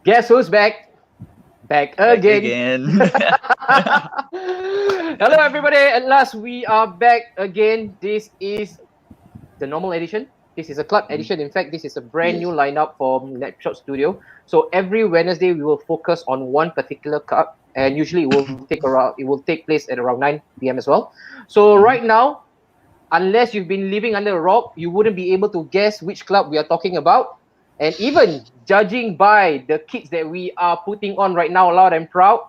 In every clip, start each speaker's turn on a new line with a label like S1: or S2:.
S1: Guess who's back? Back
S2: Back
S1: again.
S2: again.
S1: Hello, everybody. At last, we are back again. This is the normal edition. This is a club edition. In fact, this is a brand new
S3: Yes.
S1: lineup from Napshot Studio. So every Wednesday, we will focus on one particular cup, and usually it will take place at around 9 p.m. as well. So right now, unless you've been living under a rock, you wouldn't be able to guess which club we are talking about. And even judging by the kits that we are putting on right now, loud and proud,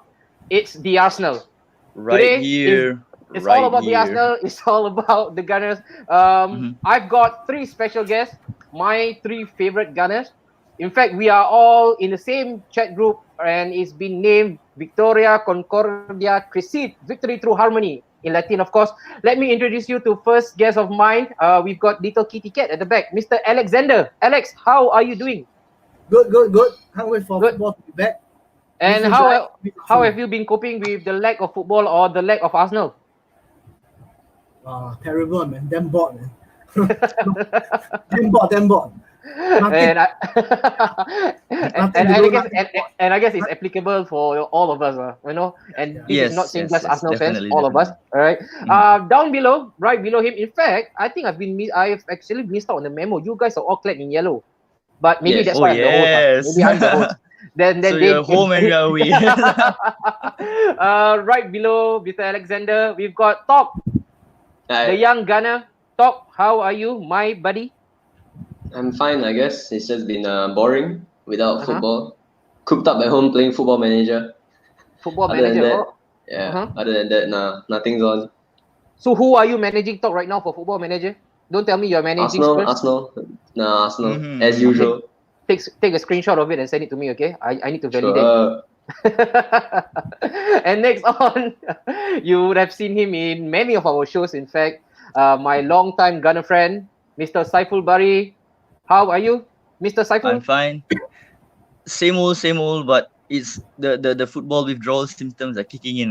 S1: it's the Arsenal.
S2: Right
S1: Today is
S2: here.
S1: it's all
S2: Right
S1: about the
S2: here.
S1: Arsenal. It's all about the Gunners.
S2: Mhm.
S1: I've got three special guests, my three favorite Gunners. In fact, we are all in the same chat group, and it's been named Victoria Concordia Crescit, Victory through Harmony in Latin, of course. Let me introduce you to first guest of mine. We've got little kitty cat at the back, Mr. Alexander. Alex, how are you doing?
S3: Good. Can't wait for
S1: Good.
S3: football to be back.
S1: And
S3: Miss you
S1: how
S3: guys.
S1: how have you been coping with the lack of football or the lack of Arsenal?
S3: Terrible, man. Damn bored, man. Damn bored. Nothing.
S1: and I,
S3: Nothing to do,
S1: and I guess it's applicable for all of us, you know. And this is not
S2: Yes,
S1: saying
S2: yes,
S1: just
S2: yes.
S1: Arsenal fans,
S2: Definitely,
S1: all of us.
S2: definitely.
S1: All right.
S2: Mhm.
S1: Down below, right below him. In fact, I think I've actually missed out on the memo. You guys are all clad in yellow, but maybe
S3: Yes.
S1: that's
S2: Oh,
S1: why I'm the host.
S2: yes.
S1: Maybe I'm the host.
S2: So
S1: Then
S2: you're home and we are away.
S1: right below Mr. Alexander, we've got Top, the young gunner. Top, how are you, my buddy?
S4: I'm fine, I guess. It's just been boring without
S1: Uh-huh.
S4: football. Cooped up at home playing Football Manager.
S1: Football
S4: Other than
S1: manager.
S4: that,
S1: Oh,
S4: yeah.
S1: uh-huh.
S4: Other than that, nah, nothing's on.
S1: So who are you managing Top right now for Football Manager? Don't tell me you're managing
S4: Arsenal,
S1: Spurs.
S4: Arsenal, nah, Arsenal as
S2: Mhm,
S1: Okay,
S2: mhm.
S4: usual.
S1: take a screenshot of it and send it to me. Okay, I need to validate.
S4: Sure.
S1: And next on, you would have seen him in many of our shows. In fact, my longtime gunner friend, Mr. Saiful Bari. How are you, Mr.
S2: I'm
S1: Saiful?
S2: fine. Same old, but it's the football withdrawal symptoms are kicking in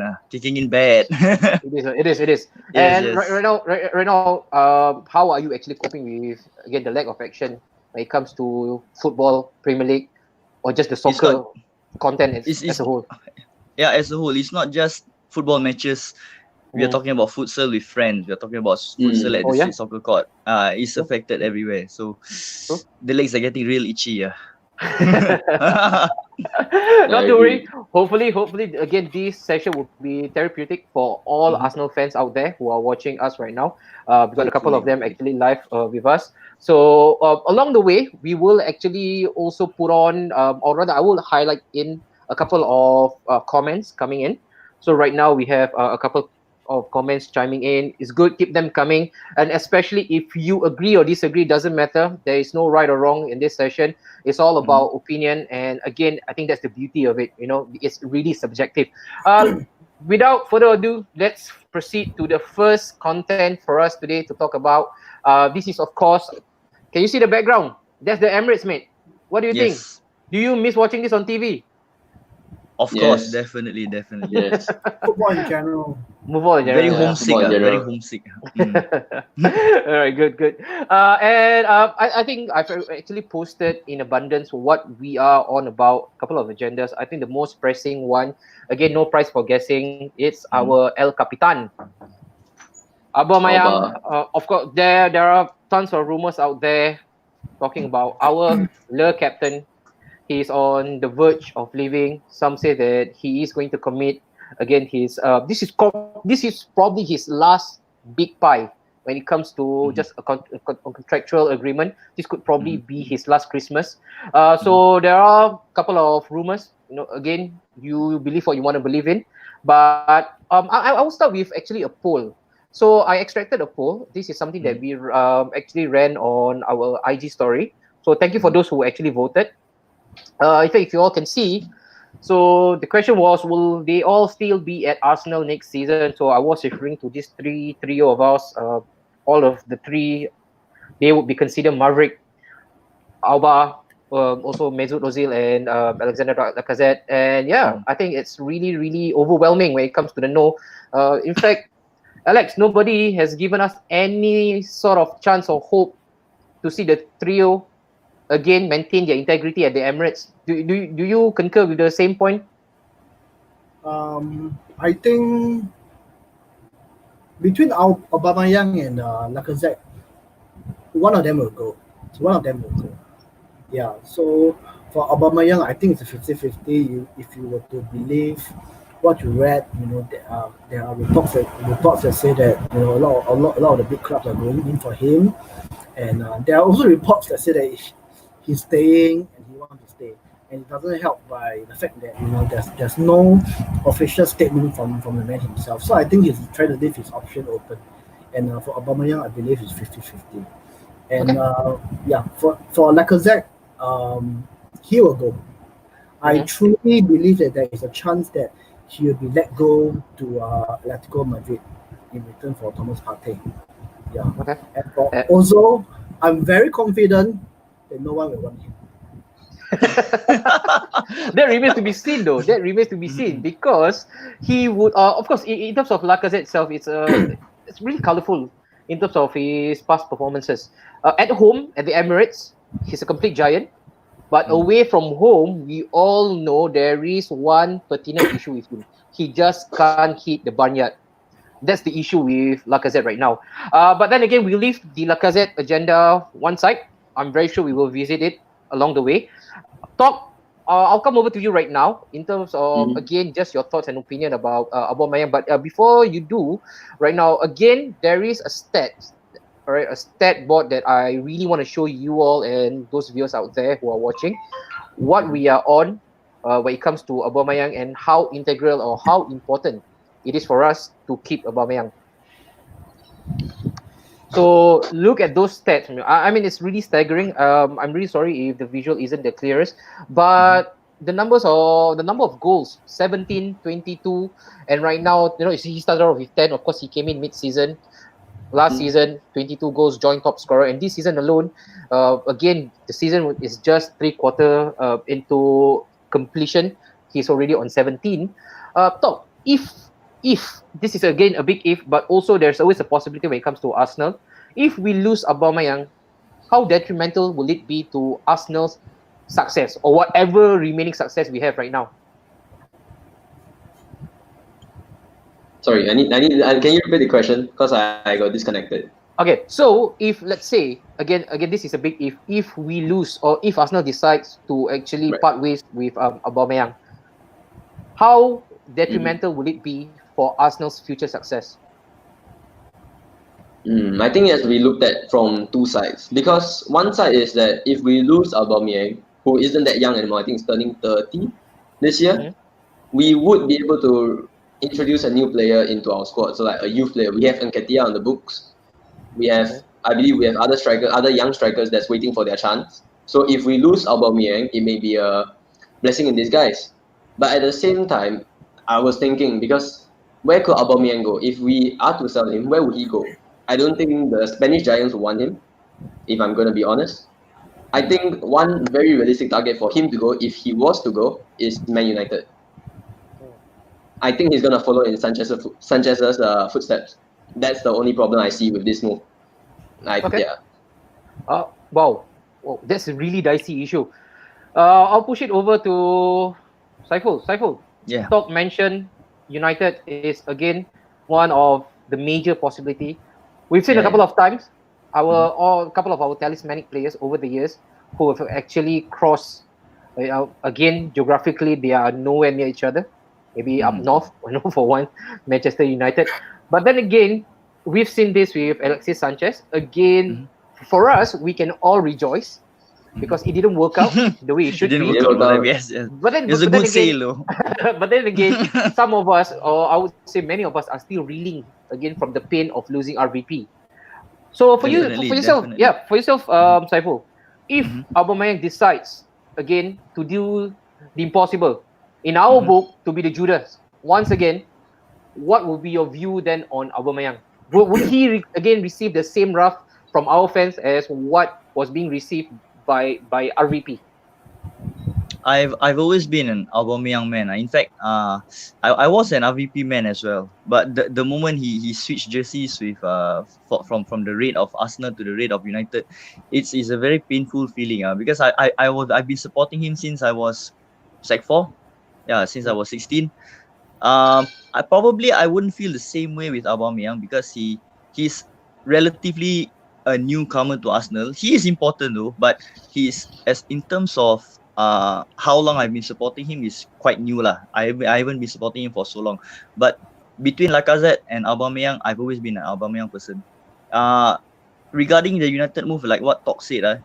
S2: bad.
S1: It is.
S2: Yes,
S1: And right,
S2: yes.
S1: right now, how are you actually coping with again the lack of action when it comes to football, Premier League, or just the
S2: It's not.
S1: soccer content as
S2: It's
S1: a whole?
S2: yeah. As a whole, it's not just football matches. We are
S1: Mm.
S2: talking about futsal with friends. We are talking about futsal at
S4: Mm.
S1: Oh
S2: the
S1: yeah,
S2: street soccer court. It's
S1: true,
S2: affected everywhere. So
S1: true.
S2: the legs are getting real itchy. Yeah.
S4: I
S1: Not to worry.
S4: agree.
S1: Hopefully, again, this session will be therapeutic for all
S2: Mhm.
S1: Arsenal fans out there who are watching us right now. We've got a couple of them
S2: Hopefully.
S1: actually live with us. So along the way, we will actually also put on, or rather, I will highlight in a couple of comments coming in. So right now we have a couple of comments chiming in. It's good, keep them coming, and especially if you agree or disagree, doesn't matter. There is no right or wrong in this session. It's all
S2: Mhm.
S1: about opinion, and again, I think that's the beauty of it. You know, it's really subjective. Without further ado, let's proceed to the first content for us today to talk about. This is, of course, can you see the background? That's the Emirates, mate. What do you think?
S2: Yes.
S1: Do you miss watching this on TV?
S2: Of course,
S4: Yes.
S2: definitely.
S4: Yes.
S3: Football in general.
S1: Move on,
S2: Very
S1: General.
S4: Yeah.
S2: homesick.
S4: Football in
S2: Very
S4: general.
S2: homesick. Mm.
S1: All right, good. And I think I've actually posted in abundance what we are on about, a couple of agendas. I think the most pressing one, again, no prize for guessing, it's
S2: Mhm.
S1: our El Capitan. Abba Mayang,
S4: AUBA.
S1: of course, there are tons of rumors out there talking about our Le captain. He's on the verge of leaving. Some say that he is going to commit again. This is probably his last big pie when it comes to
S2: Mhm.
S1: just a contractual agreement. This could probably
S2: Mhm.
S1: be his last Christmas.
S2: Mhm.
S1: So there are a couple of rumors. You know, again, you believe what you want to believe in. But I will start with actually a poll. So I extracted a poll. This is something that
S2: Mhm.
S1: we actually ran on our IG story. So thank you for
S2: Mhm.
S1: those who actually voted. In fact, if you all can see, so the question was, will they all still be at Arsenal next season? So I was referring to this trio of us. All of the three, they would be considered Maverick, Auba, also Mesut Ozil and Alexander Lacazette. And yeah,
S2: Mhm.
S1: I think it's really overwhelming when it comes to the no. In fact, Alex, nobody has given us any sort of chance or hope to see the trio again maintain their integrity at the Emirates. Do you concur with the same point?
S3: I think between Aubameyang and Lacazette, one of them will go. So one of them will go. Yeah. So for Aubameyang, I think it's a 50-50. If you were to believe what you read, there are reports that say that a lot of the big clubs are going in for him, and there are also reports that say that he's staying and he wants to stay, and it doesn't help by the fact that there's no official statement from the man himself. So I think he's trying to leave his option open, and for Aubameyang, I believe it's 50-50. And yeah, for Lacazette, he will go. I truly believe that there is a chance that he will be let go to Atletico Madrid in return for Thomas Partey. Yeah.
S1: Okay.
S3: And for Ozil, I'm very confident that no one will want him.
S1: That remains to be seen, though. That remains to be seen because he would, of course, in terms of Lacazette itself, it's really colourful in terms of his past performances. At home, at the Emirates, he's a complete giant. But away from home, we all know there is one pertinent issue with him. He just can't hit the barnyard. That's the issue with Lacazette right now. But then again, we leave the Lacazette agenda one side. I'm very sure we will visit it along the way. I'll come over to you right now in terms of, again, just your thoughts and opinion about Aubameyang. But before you do, right now, again, there is a stat board that I really want to show you all and those viewers out there who are watching what we are on when it comes to Aubameyang and how integral or how important it is for us to keep Aubameyang. So look at those stats. I mean, it's really staggering. I'm really sorry if the visual isn't the clearest, but the number of goals, 17, 22, and right now, he started off with 10. Of course, he came in mid-season. Last season, 22 goals, joint top scorer, and this season alone, again, the season is just three-quarter into completion. He's already on 17. If this is again a big if, but also there's always a possibility when it comes to Arsenal. If we lose Aubameyang, how detrimental will it be to Arsenal's success or whatever remaining success we have right now?
S4: Sorry, can you repeat the question? Because I got disconnected.
S1: Okay, so if let's say again this is a big if we lose or if Arsenal decides to actually part ways with Aubameyang, how detrimental will it be for Arsenal's future success?
S4: I think it has to be looked at from two sides, because one side is that if we lose Aubameyang, who isn't that young anymore, I think he's turning 30 this year, we would be able to introduce a new player into our squad. So like a youth player, we have Nketiah on the books. We have, I believe, we have other young strikers that's waiting for their chance. So if we lose Aubameyang, it may be a blessing in disguise. But at the same time, I was thinking, because where could Aubameyang go? If we are to sell him, where would he go? I don't think the Spanish Giants will want him, if I'm going to be honest. I think one very realistic target for him to go, if he was to go, is Man United. I think he's going to follow in Sanchez's footsteps. That's the only problem I see with this move. Yeah.
S1: Wow, that's a really dicey issue. I'll push it over to Saiful.
S2: Yeah.
S1: Talk mentioned United is again one of the major possibility. We've seen a couple of times a couple of our talismanic players over the years who have actually crossed. Again, geographically, they are nowhere near each other. Maybe up north, for one, Manchester United. But then again, we've seen this with Alexis Sanchez. Again, for us, we can all rejoice because it didn't work out the way it should be.
S2: Yes.
S1: But then,
S2: it's a good sale.
S1: But then again, some of us, or I would say many of us, are still reeling again from the pain of losing RVP. So for yourself, Saiful, if Aubameyang decides again to do the impossible, in our book, to be the Judas, once again, what will be your view then on Aubameyang? Would he again receive the same wrath from our fans as what was being received by RVP?
S2: I've always been an Aubameyang man. In fact, I was an RVP man as well. But the moment he switched jerseys with from the red of Arsenal to the red of United, it's a very painful feeling. Because I've been supporting him since I was Sec 4. Yeah, since I was 16. I wouldn't feel the same way with Aubameyang because he's relatively a newcomer to Arsenal. He is important though, but he's as in terms of how long I've been supporting him is quite new lah. I haven't been supporting him for so long. But between Lacazette and Aubameyang, I've always been an Aubameyang person. Regarding the United move, like what Talk said,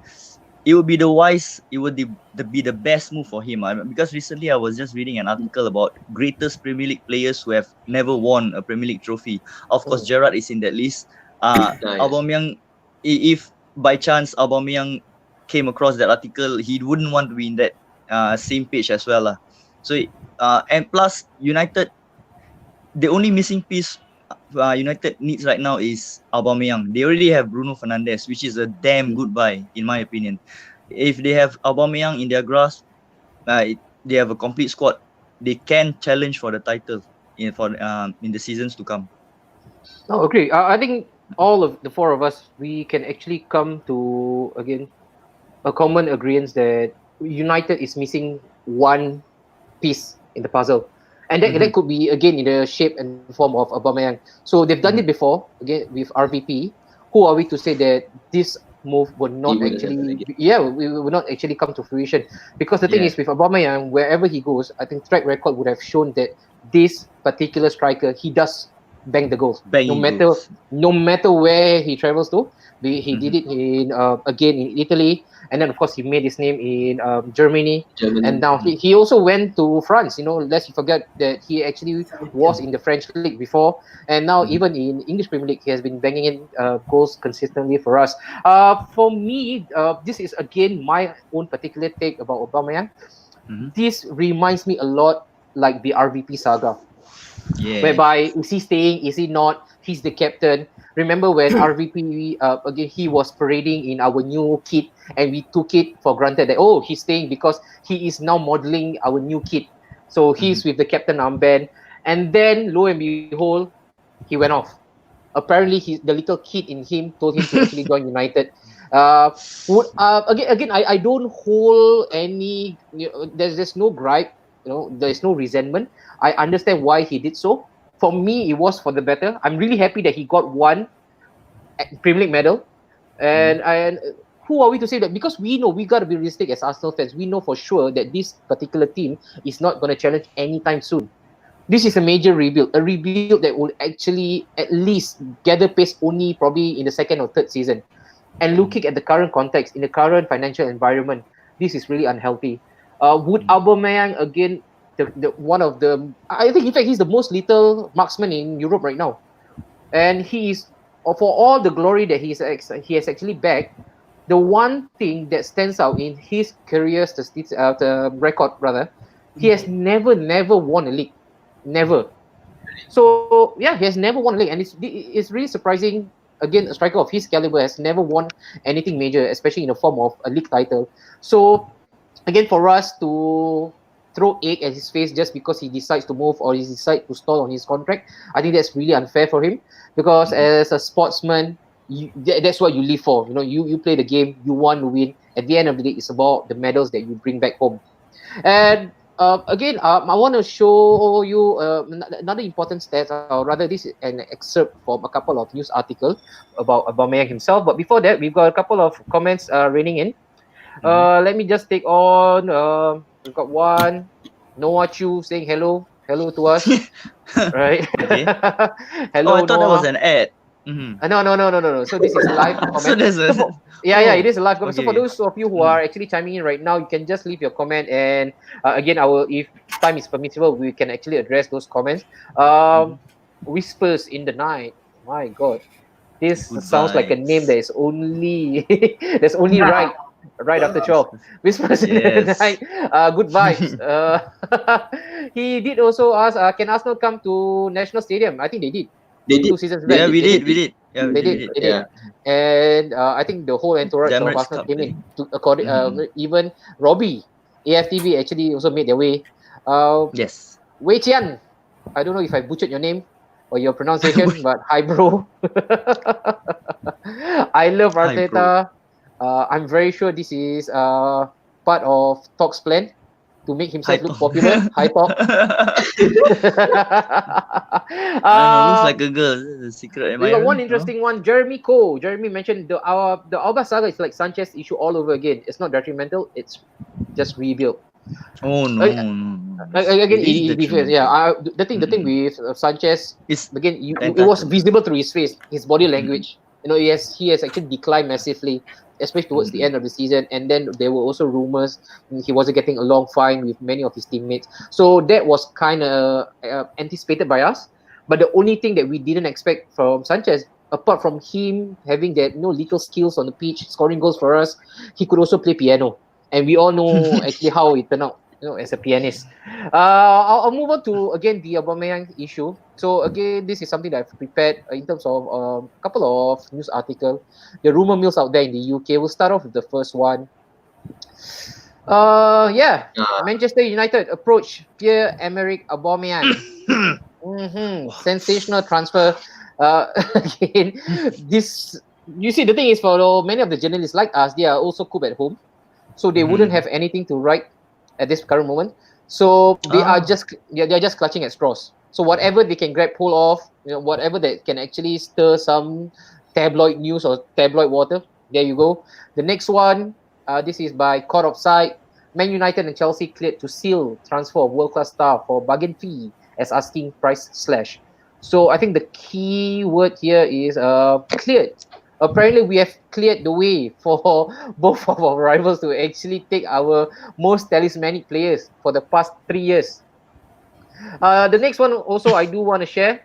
S2: it would be the best move for him. Because recently I was just reading an article about greatest Premier League players who have never won a Premier League trophy. Of course, Gerrard is in that list.
S4: Nice.
S2: Aubameyang, if by chance Aubameyang came across that article, he wouldn't want to be in that same page as well. So, and plus, United, the only missing piece United needs right now is Aubameyang. They already have Bruno Fernandes, which is a damn good buy, in my opinion. If they have Aubameyang in their grasp, they have a complete squad. They can challenge for the title in the seasons to come.
S1: No, agree. I think all of the four of us, we can actually come to, again, a common agreement that United is missing one piece in the puzzle. And that could be, again, in the shape and form of Aubameyang. So they've done it before, again, with RVP. Who are we to say that this move would not
S4: He
S1: actually, we will not actually come to fruition? Because the thing is, with Aubameyang, wherever he goes, I think track record would have shown that this particular striker, he does bang the goals. No matter where he travels to. He did it in again in Italy, and then of course he made his name in Germany, and now he also went to France. Let's forget that he actually was in the French league before, and now even in English Premier League he has been banging in goals consistently for us. For me, this is again my own particular take about Aubameyang. This reminds me a lot like the RVP saga. Whereby is he staying, is he not? He's the captain. Remember when RVP again he was parading in our new kit, and we took it for granted that he's staying because he is now modeling our new kit. So he's with the captain armband, and then lo and behold, he went off. Apparently, the little kid in him told him to actually join United. Again, I don't hold any. There's no gripe. There's no resentment. I understand why he did so. For me, it was for the better. I'm really happy that he got one Premier League medal. And who are we to say that? Because we know we got to be realistic as Arsenal fans. We know for sure that this particular team is not going to challenge anytime soon. This is a major rebuild, a rebuild that will actually at least gather pace only probably in the second or third season. And looking at the current context, in the current financial environment, this is really unhealthy. Would Aubameyang again? One of the, I think in fact he's the most lethal marksman in Europe right now, and he is, for all the glory that he has actually bagged, the one thing that stands out in his career the record rather, he has never won a league, never. So he has never won a league, and it's really surprising. Again, a striker of his caliber has never won anything major, especially in the form of a league title. So again, for us to throw egg at his face just because he decides to move or he decides to stall on his contract, I think that's really unfair for him, because as a sportsman, that's what you live for. You play the game, you want to win. At the end of the day, it's about the medals that you bring back home. And again, I want to show you another important stat, or rather this is an excerpt from a couple of news articles about Aubameyang himself. But before that, we've got a couple of comments raining in. Let me just take on. We've got one, Noah Chu saying hello to us. Right? Hello.
S2: I thought
S1: Noah.
S2: that was an ad.
S1: No. So this is a live comment.
S2: So there's a...
S1: it is a live comment.
S2: Okay.
S1: So for those of you who are actually chiming in right now, you can just leave your comment, and again, if time is permissible, we can actually address those comments. Whispers in the night. My God, this sounds like a name that is only that's only right after 12. Whispers in the night. Good vibes. He did also ask, can Arsenal come to National Stadium? I think they did.
S4: They did.
S1: 2 seasons back.
S2: Yeah, we did.
S1: They did. And I think the whole entourage of Arsenal came in. Even Robbie AFTV actually also made their way.
S2: Yes.
S1: Wei Tian, I don't know if I butchered your name or your pronunciation, but hi, bro. I love
S2: Hi, bro.
S1: Arteta. I'm very sure this is part of Talk's plan to make
S2: Hi,
S1: himself look
S2: Tom.
S1: popular. Hi, Talk.
S2: I know, looks like
S1: um,
S2: a girl. This is a secret
S1: we got
S2: admirer,
S1: one
S2: no?
S1: interesting one. Jeremy Cole. Jeremy mentioned the AUBA saga is like Sanchez issue all over again. It's not detrimental. It's just rebuilt.
S2: Oh no,
S1: Uh,
S2: no, no.
S1: Again,
S2: It is
S1: it differs. Yeah,
S2: detrimental.
S1: the thing with Sanchez,
S2: It's
S1: again,
S2: the
S1: it was
S2: entitlement.
S1: visible through his face, his body
S2: Mm-mm.
S1: language. He has actually declined massively, especially towards the
S2: Mm-mm.
S1: end of the season. And then there were also rumors he wasn't getting along fine with many of his teammates. So that was kind of anticipated by us. But the only thing that we didn't expect from Sanchez, apart from him having that little skills on the pitch, scoring goals for us, he could also play piano. And we all know actually how it turned out, as a pianist. I'll move on to again the Aubameyang issue. So again, this is something that I've prepared in terms of a couple of news article. The rumor mills out there in the UK. We'll start off with the first one. Yeah,
S4: Uh,
S1: Manchester United approach Pierre-Emerick Aubameyang. Sensational transfer. Again, this you see the thing is for many of the journalists like us, they are also coop at home, so they wouldn't
S2: Mhm.
S1: have anything to write at this current moment. So
S2: Ah.
S1: they're just clutching at straws. So whatever they can grab hold of, whatever that can actually stir some tabloid news or tabloid water. There you go. The next one, this is by Court of Sight. Man United and Chelsea cleared to seal transfer of world class star for bargain fee as asking price slash. So I think the key word here is cleared. Apparently, we have cleared the way for both of our rivals to actually take our most talismanic players for the past 3 years. The next one also I do want to share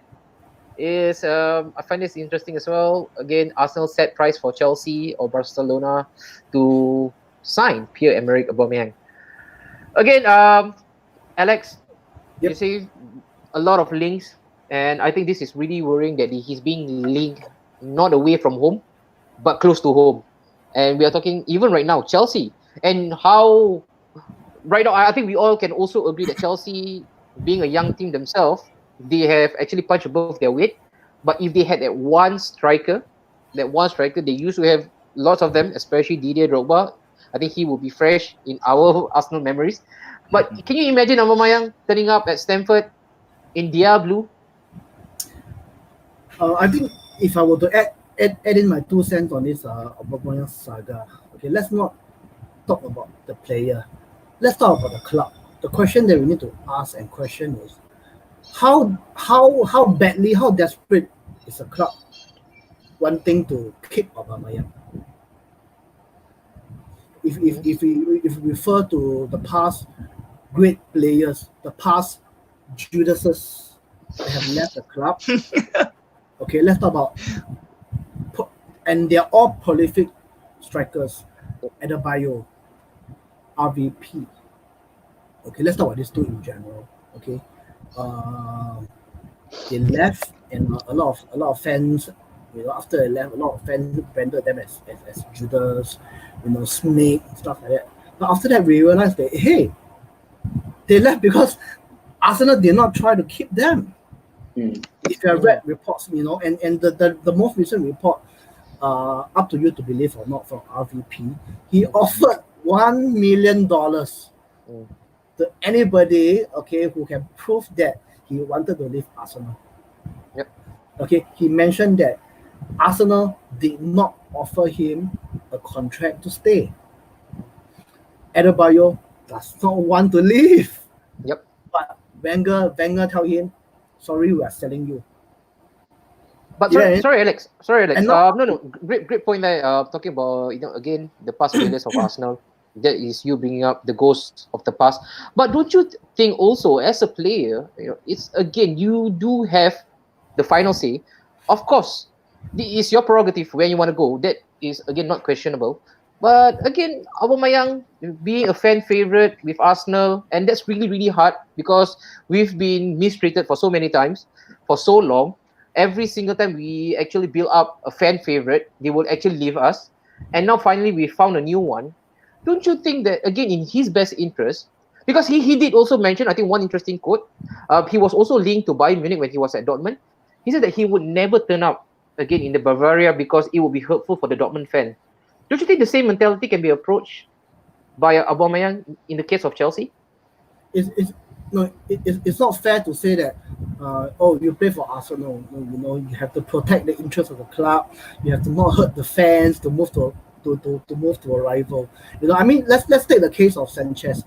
S1: is I find this interesting as well. Again, Arsenal set price for Chelsea or Barcelona to sign Pierre-Emerick Aubameyang. Again, Alex, you
S3: Yep.
S1: see a lot of links, and I think this is really worrying that he's being linked not away from home, but close to home. And we are talking even right now, Chelsea, and how right now I think we all can also agree that Chelsea, being a young team themselves, they have actually punched above their weight. But if they had that one striker, they used to have lots of them, especially Didier Drogba. I think he will be fresh in our Arsenal memories. But can you imagine Aubameyang turning up at Stamford in Diablo?
S3: I think if I were to add in my 2 cents on this Aubameyang saga, okay, let's not talk about the player. Let's talk about the club. The question that we need to ask and question is how badly, how desperate is a club wanting to keep Aubameyang? If we refer to the past great players, the past Judases that have left the club, okay, let's talk about and they're all prolific strikers. Adebayo, RVP. Okay, let's talk about these two in general. Okay, they left, and a lot of fans, after they left, a lot of fans branded them as Judas, snake stuff like that. But after that, we realized that hey, they left because Arsenal did not try to keep them. If you have read reports, and the most recent report, up to you to believe or not, from RVP, he offered $1 million to anybody, okay, who can prove that he wanted to leave Arsenal.
S1: Yep.
S3: Okay, he mentioned that Arsenal did not offer him a contract to stay. Adebayo does not want to leave.
S1: Yep.
S3: But Wenger tell him, sorry, we are selling you.
S1: But
S3: Yeah,
S1: sorry, Alex. Sorry, Alex.
S3: and not
S1: No. Great point there. Talking about again the past failures of Arsenal. That is you bringing up the ghosts of the past. But don't you think also as a player, it's again you do have the final say. Of course, it is your prerogative where you want to go. That is again not questionable. But again, Aubameyang being a fan favorite with Arsenal, and that's really really hard because we've been mistreated for so many times, for so long. Every single time we actually build up a fan favorite, they will actually leave us. And now finally we found a new one. don't you think that again in his best interest? Because he did also mention, I think, one interesting quote. He was also linked to Bayern Munich when he was at Dortmund. He said that he would never turn up again in the Bavaria because it would be hurtful for the Dortmund fan. Don't you think the same mentality can be approached by Aubameyang in the case of Chelsea?
S3: It's no, it's not fair to say that oh, you play for Arsenal, you have to protect the interests of the club, you have to not hurt the fans to move to move to a rival. I mean, let's take the case of Sanchez.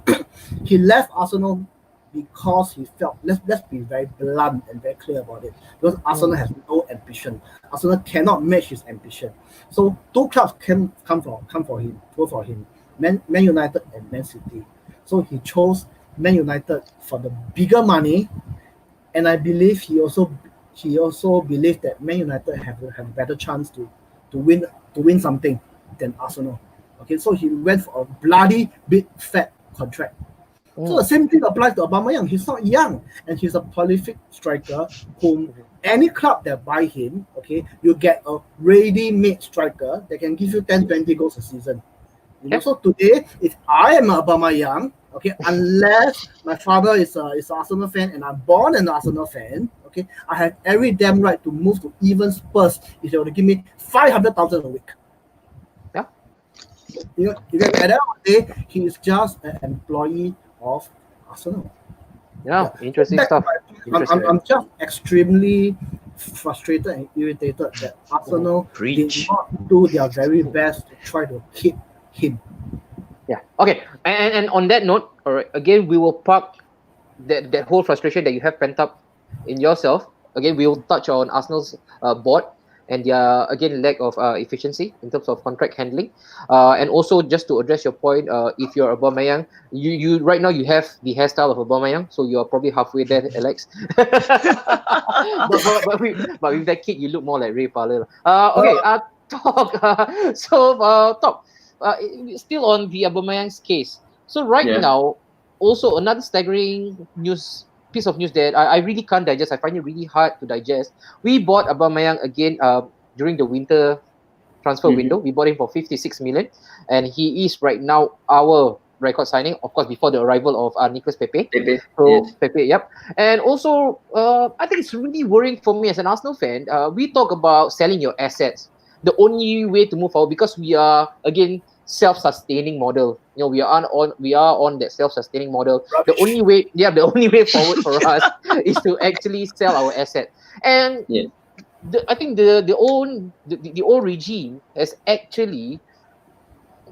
S3: He left Arsenal because he felt, let's be very blunt and very clear about it, because Arsenal has no ambition. Arsenal cannot match his ambition. So two clubs can go for him, Man United and Man City. So he chose Man United for the bigger money, and I believe he also believed that Man United have a better chance to win something than Arsenal. Okay, so he went for a bloody big fat contract. So the same thing applies to Aubameyang. He's not young, and he's a prolific striker whom any club that buy him, okay, you get a ready-made striker that can give you 10-20 goals a season. So today, if I am Aubameyang, okay, unless my father is an Arsenal fan and I'm born an Arsenal fan, okay, I have every damn right to move to even Spurs if they want to give me 500,000 a week. Yeah. At the end of the day, he is just an employee of Arsenal.
S1: Yeah. Interesting stuff.
S3: I'm just extremely frustrated and irritated that Arsenal did not do their very best to try to keep him.
S1: Yeah. Okay. And on that note, all right, again, we will park that whole frustration that you have pent up in yourself. Again, we will touch on Arsenal's board and their, again, lack of efficiency in terms of contract handling. And also, just to address your point, if you're Aubameyang, you right now you have the hairstyle of Aubameyang, so you are probably halfway there, Alex. but with that kid, you look more like Ray Parler. Okay, Talk. Still on the Aubameyang's case. So now, also another staggering piece of news that I really can't digest. I find it really hard to digest. We bought Aubameyang again during the winter transfer window. We bought him for 56 million, and he is right now our record signing, of course, before the arrival of Nicolas Pepe. Pepe, yep. And also, I think it's really worrying for me as an Arsenal fan. We talk about selling your assets. The only way to move forward, because we are again self-sustaining model. We are on that self-sustaining model.
S3: Rubbish.
S1: The only way forward for us is to actually sell our asset. And I think the old regime has actually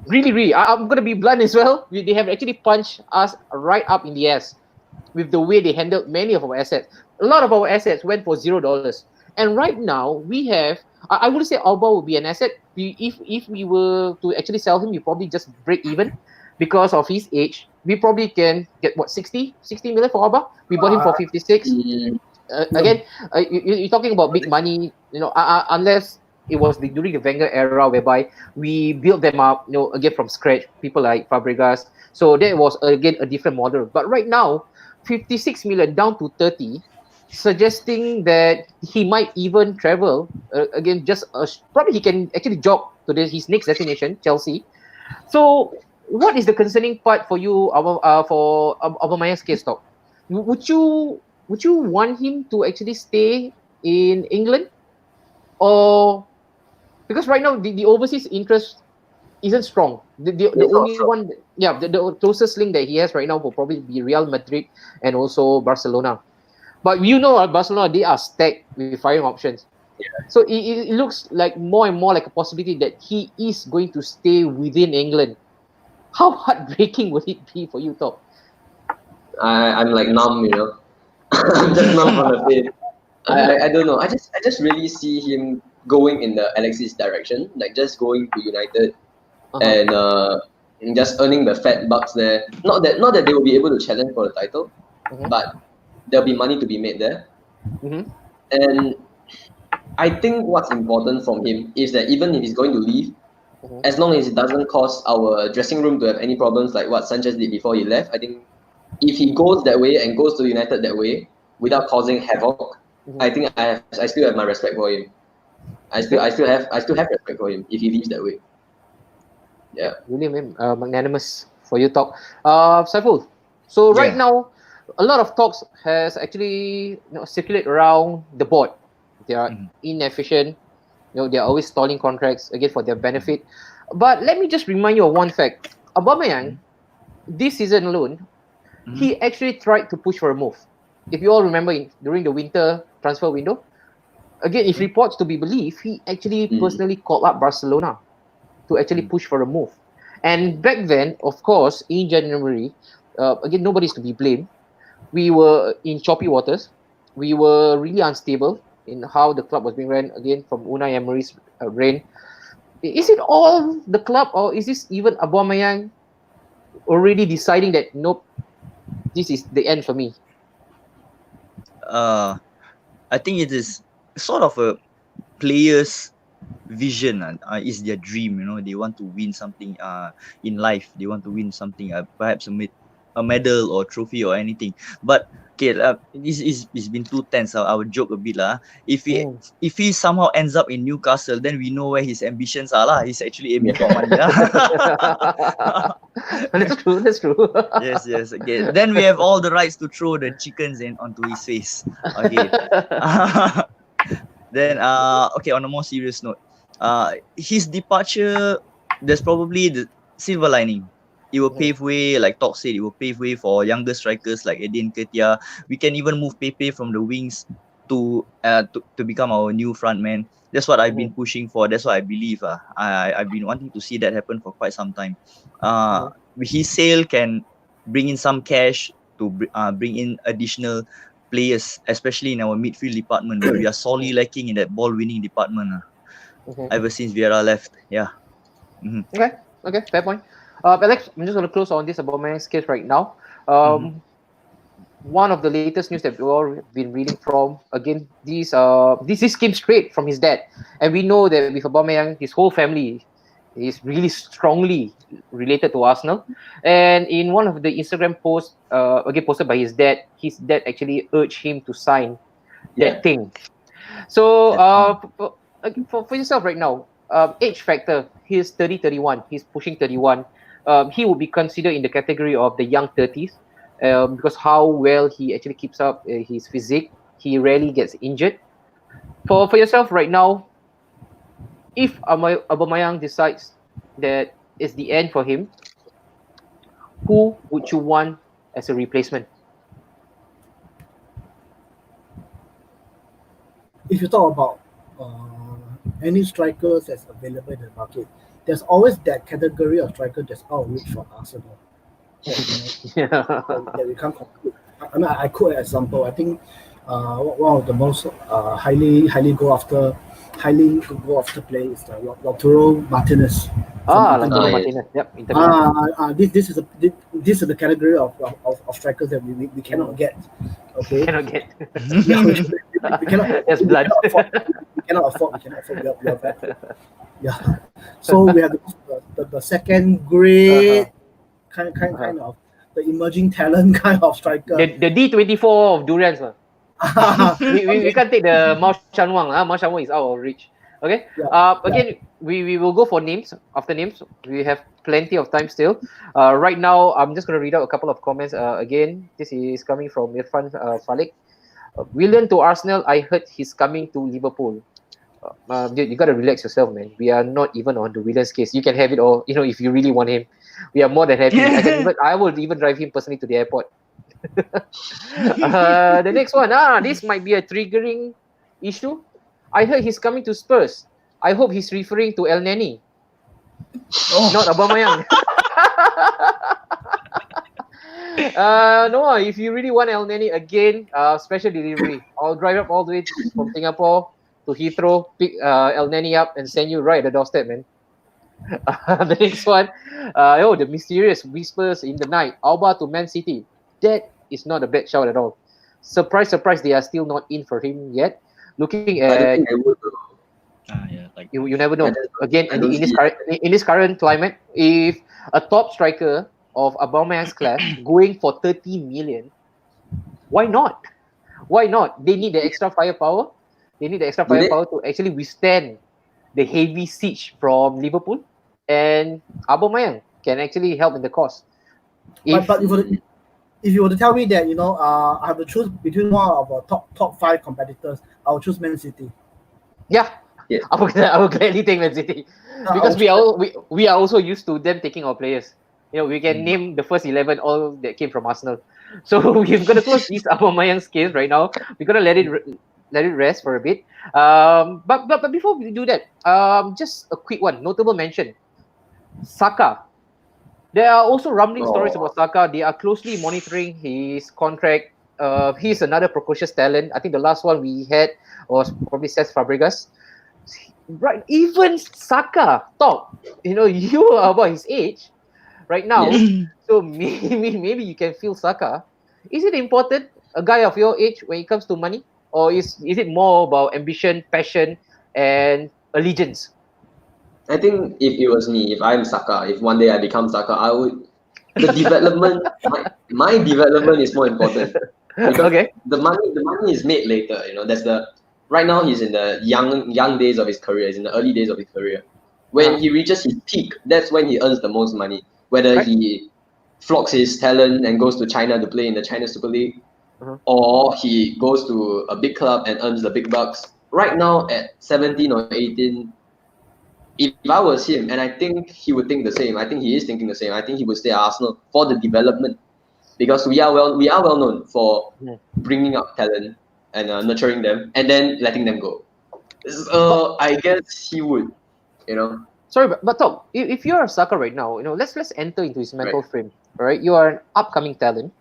S1: really, I'm gonna be blunt as well. They have actually punched us right up in the ass with the way they handled many of our assets. A lot of our assets went for $0. And right now we have, I wouldn't say AUBA would be an asset. If we were to actually sell him, we probably just break even because of his age. We probably can get 60 million for AUBA. We bought him for 56. Again, you're talking about big money, unless it was during the Wenger era whereby we built them up, again from scratch, people like Fabregas. So that was again a different model. But right now, 56 million down to 30, suggesting that he might even travel again. Probably he can actually jog to his next destination, Chelsea. So, what is the concerning part for you, for Aubameyang's case, Talk? Would you want him to actually stay in England, or because right now the overseas interest isn't strong? The only one, the closest link that he has right now will probably be Real Madrid and also Barcelona. But Barcelona, they are stacked with firing options. So it looks like more and more like a possibility that he is going to stay within England. How heartbreaking would it be for you, Top?
S4: I'm like numb, I'm just numb from the pain. I don't know. I just really see him going in the Alexis direction, like just going to United and just earning the fat bucks there. Not that they will be able to challenge for the title, but there'll be money to be made there. And I think what's important from him is that even if he's going to leave, as long as it doesn't cause our dressing room to have any problems like what Sanchez did before he left, I think if he goes that way and goes to United that way without causing havoc, I think I still have my respect for him. I still have respect for him if he leaves that way. Yeah.
S1: Really magnanimous for you talk. Saiful. So right
S2: Yeah.
S1: now, a lot of talks has actually circulate around the board. They are
S2: Mhm.
S1: inefficient. They are always stalling contracts again for their benefit. But let me just remind you of one fact. Aubameyang,
S2: Mhm.
S1: this season alone,
S2: Mhm.
S1: he actually tried to push for a move. If you all remember, during the winter transfer window, again, if
S2: Okay.
S1: reports to be believed, he actually
S4: Mm.
S1: personally called up Barcelona to actually
S2: Mhm.
S1: push for a move. And back then, of course, in January, again, nobody's to be blamed. We were in choppy waters. We were really unstable in how the club was being run again from Unai Emery's reign. Is it all the club, or is this even Aubameyang already deciding that nope, this is the end for me?
S2: Uh, I think it is sort of a player's vision is their dream. They want to win something in life. They want to win something, perhaps a medal or trophy or anything. But okay, it's been too tense. I would joke a bit lah.
S1: Mm.
S2: If he somehow ends up in Newcastle, then we know where his ambitions are lah. He's actually aiming
S4: Yeah.
S2: for money lah.
S1: That's true. That's true.
S2: Yes, yes. Okay. Then we have all the rights to throw the chickens in onto his face. Okay. Then okay, on a more serious note, his departure, there's probably the silver lining. It will
S1: Mhm.
S2: pave way, like Talk said, it will pave way for younger strikers like Edin Ketia. We can even move Pepe from the wings to become our new front man. That's what I've been
S1: Mhm.
S2: pushing for. That's what I believe. I've been wanting to see that happen for quite some time. Uh,
S1: Mhm.
S2: his sale can bring in some cash to bring in additional players, especially in our midfield department where we are sorely
S1: Mhm.
S2: lacking in that ball winning department
S1: Mhm.
S2: ever since Vieira left. Yeah. Mm-hmm.
S1: Okay. Okay. Fair point. Alex, I'm just going to close on this about Manning's case right now.
S2: Mm-hmm.
S1: One of the latest news that we've all been reading from, again, this came straight from his dad, and we know that with Aubameyang, his whole family is really strongly related to Arsenal. And in one of the Instagram posts, again posted by his dad actually urged him to sign that
S4: Yeah.
S1: thing. So
S2: That's
S1: for yourself right now, age factor, he's 30, 31. He's pushing 31. He will be considered in the category of the young 30s, because how well he actually keeps up his physique. He rarely gets injured. For yourself right now, if Aubameyang decides that it's the end for him, who would you want as a replacement?
S3: If you talk about any strikers that's available in the market, there's always that category of striker that's out of reach for Arsenal. That
S1: Yeah.
S3: that we can't compete. I mean, I quote an example. I think one of the most highly go after players is Lautaro Martinez from Inter
S1: Lautaro
S3: Milan.
S4: Yes.
S1: Martinez. Yep, Inter Milan.
S3: This is the category of strikers that we cannot get. Okay,
S1: Cannot get.
S3: yeah,
S2: fine.
S3: we cannot
S1: That's
S3: we
S1: blood.
S3: cannot afford we cannot afford we are very poor. Yeah, so we have the second
S1: Uh-huh.
S3: grade
S1: Uh-huh.
S3: kind of the emerging talent kind of striker.
S1: The D24 of durians. We
S3: Okay,
S1: can't take the Mao Shan Wang. Mao Shan Wang is out of reach. Okay.
S3: yeah, yeah.
S1: Again, we will go for names after names. We have plenty of time still. Right now, I'm just going to read out a couple of comments. Again, this is coming from Irfan Falik. Willian to Arsenal. I heard he's coming to Liverpool. Dude, you gotta relax yourself, man. We are not even on the Williams case. You can have it all. If you really want him, we are more than happy. I will even drive him personally to the airport. The next one, this might be a triggering issue. I heard he's coming to Spurs. I hope he's referring to El Neni,
S2: Oh.
S1: not Aubameyang. No, if you really want El Neni again, special delivery. I'll drive up all the way from Singapore to Heathrow, pick El Neni up, and send you right at the doorstep, man. The next one, the mysterious whispers in the night. AUBA to Man City. That is not a bad shout at all. Surprise, surprise, they are still not in for him yet. Looking
S4: I don't
S1: at,
S4: think I would. Though.
S2: Yeah, like
S1: you never know. Again,
S4: I don't
S1: in this
S4: see
S1: current climate, if a top striker of Aubameyang's class going for 30 million, why not? Why not? They need the extra firepower. They need the extra
S4: Do they?
S1: firepower to actually withstand the heavy siege from Liverpool. and Aubameyang can actually help in the cause.
S3: But if you were to tell me that I have to choose between one of our top 5 competitors, I will choose Man City.
S1: Yeah,
S4: Yes.
S1: I will gladly take Man City because we are also used to them taking our players. We can name the first 11 all that came from Arsenal. So we're gonna close this Aubameyang's case right now. We're gonna let it rest for a bit. But before we do that, just a quick one, notable mention. Saka. There are also rumbling stories about Saka. They are closely monitoring his contract. He's another precocious talent. I think the last one we had was probably Cesc Fabregas. Right, even Saka talk. You are about his age right now, so maybe you can feel Saka. Is it important, a guy of your age, when it comes to money, or is it more about ambition, passion, and allegiance?
S4: I think if it was me, if I'm Saka, if one day I become Saka, I would. The development, my development is more important because
S1: Okay.
S4: the money is made later. That's right now he's in the young days of his career. He's in the early days of his career. When he reaches his peak, that's when he earns the most money. Whether he flocks his talent and goes to China to play in the China Super League, or he goes to a big club and earns the big bucks. Right now at 17 or 18. If I was him, and I think he would think the same. I think he is thinking the same. I think he would stay at Arsenal for the development, because we are well known for bringing up talent and nurturing them and then letting them go. So I guess he would,
S1: Sorry, but Tom, if you're a Saka right now, let's enter into his mental frame. All right, you are an upcoming talent.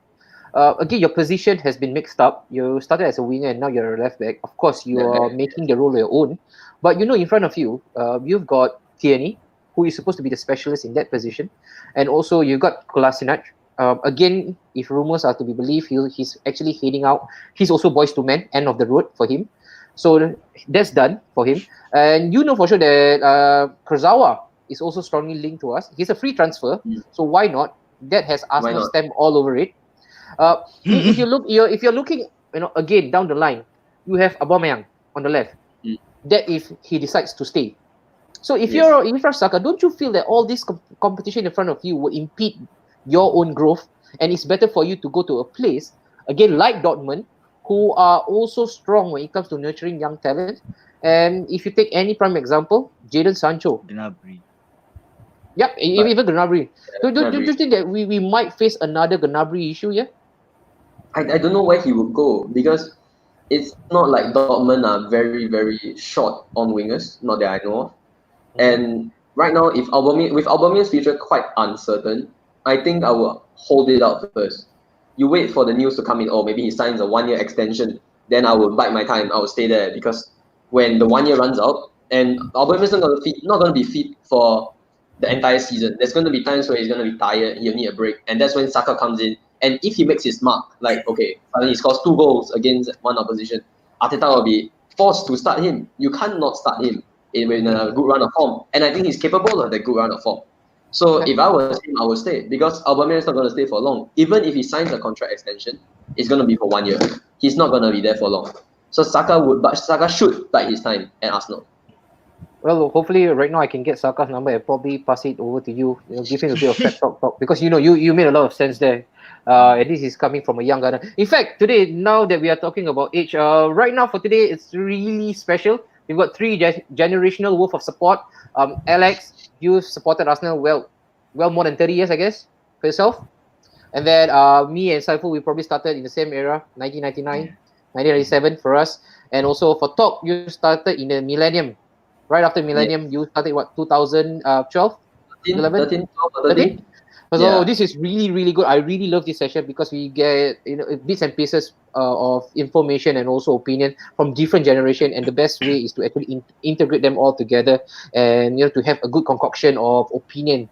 S1: Again, your position has been mixed up. You started as a winger and now you're a left back. Of course, you are making the role your own. But in front of you, you've got Tierney, who is supposed to be the specialist in that position. And also you've got Kolasinac. Again, if rumors are to be believed, he's actually heading out. He's also boys to men, end of the road for him. So that's done for him. And for sure that Kurzawa is also strongly linked to us. He's a free transfer. So why not? That has Arsenal stamp all over it. If you're looking, again down the line, you have Aubameyang on the left. That if he decides to stay. So if you're Saka, don't you feel that all this competition in front of you will impede your own growth, and it's better for you to go to a place again like Dortmund, who are also strong when it comes to nurturing young talent. And if you take any prime example, Jadon Sancho.
S2: Gnabry.
S1: Yep, even Gnabry. Don't you think that we might face another Gnabry issue here?
S4: I don't know where he would go, because it's not like Dortmund are very, very short on wingers, not that I know of. And right now, with Aubameyang's future quite uncertain, I think I will hold it out first. You wait for the news to come in, maybe he signs a 1-year extension, then I will bide my time, I will stay there, because when the 1 year runs out, and Aubameyang's not going to be fit for the entire season. There's going to be times where he's going to be tired, he'll need a break, and that's when Saka comes in. And if he makes his mark, suddenly he scores 2 goals against one opposition, Arteta will be forced to start him. You can't not start him in a good run of form. And I think he's capable of that good run of form. So if I was him, I would stay, because Aubameyang is not going to stay for long. Even if he signs a contract extension, it's going to be for 1 year. He's not going to be there for long. So Saka should bide his time at Arsenal.
S1: Well, hopefully right now I can get Saka's number and probably pass it over to you. Give him a bit of pep talk, because you made a lot of sense there. And this is coming from a young gunner. In fact, today, now that we are talking about age, right now for today, it's really special. We've got 3 generational worth of support. Alex, you supported Arsenal well more than 30 years, I guess, for yourself. And then me and Saiful, we probably started in the same era, 1999, 1997 for us. And also for Talk, you started in the millennium. Right after millennium, you started 2012? 11? 13? So this is really, really good. I really love this session because we get bits and pieces of information and also opinion from different generation, and the best way is to actually integrate them all together and to have a good concoction of opinion.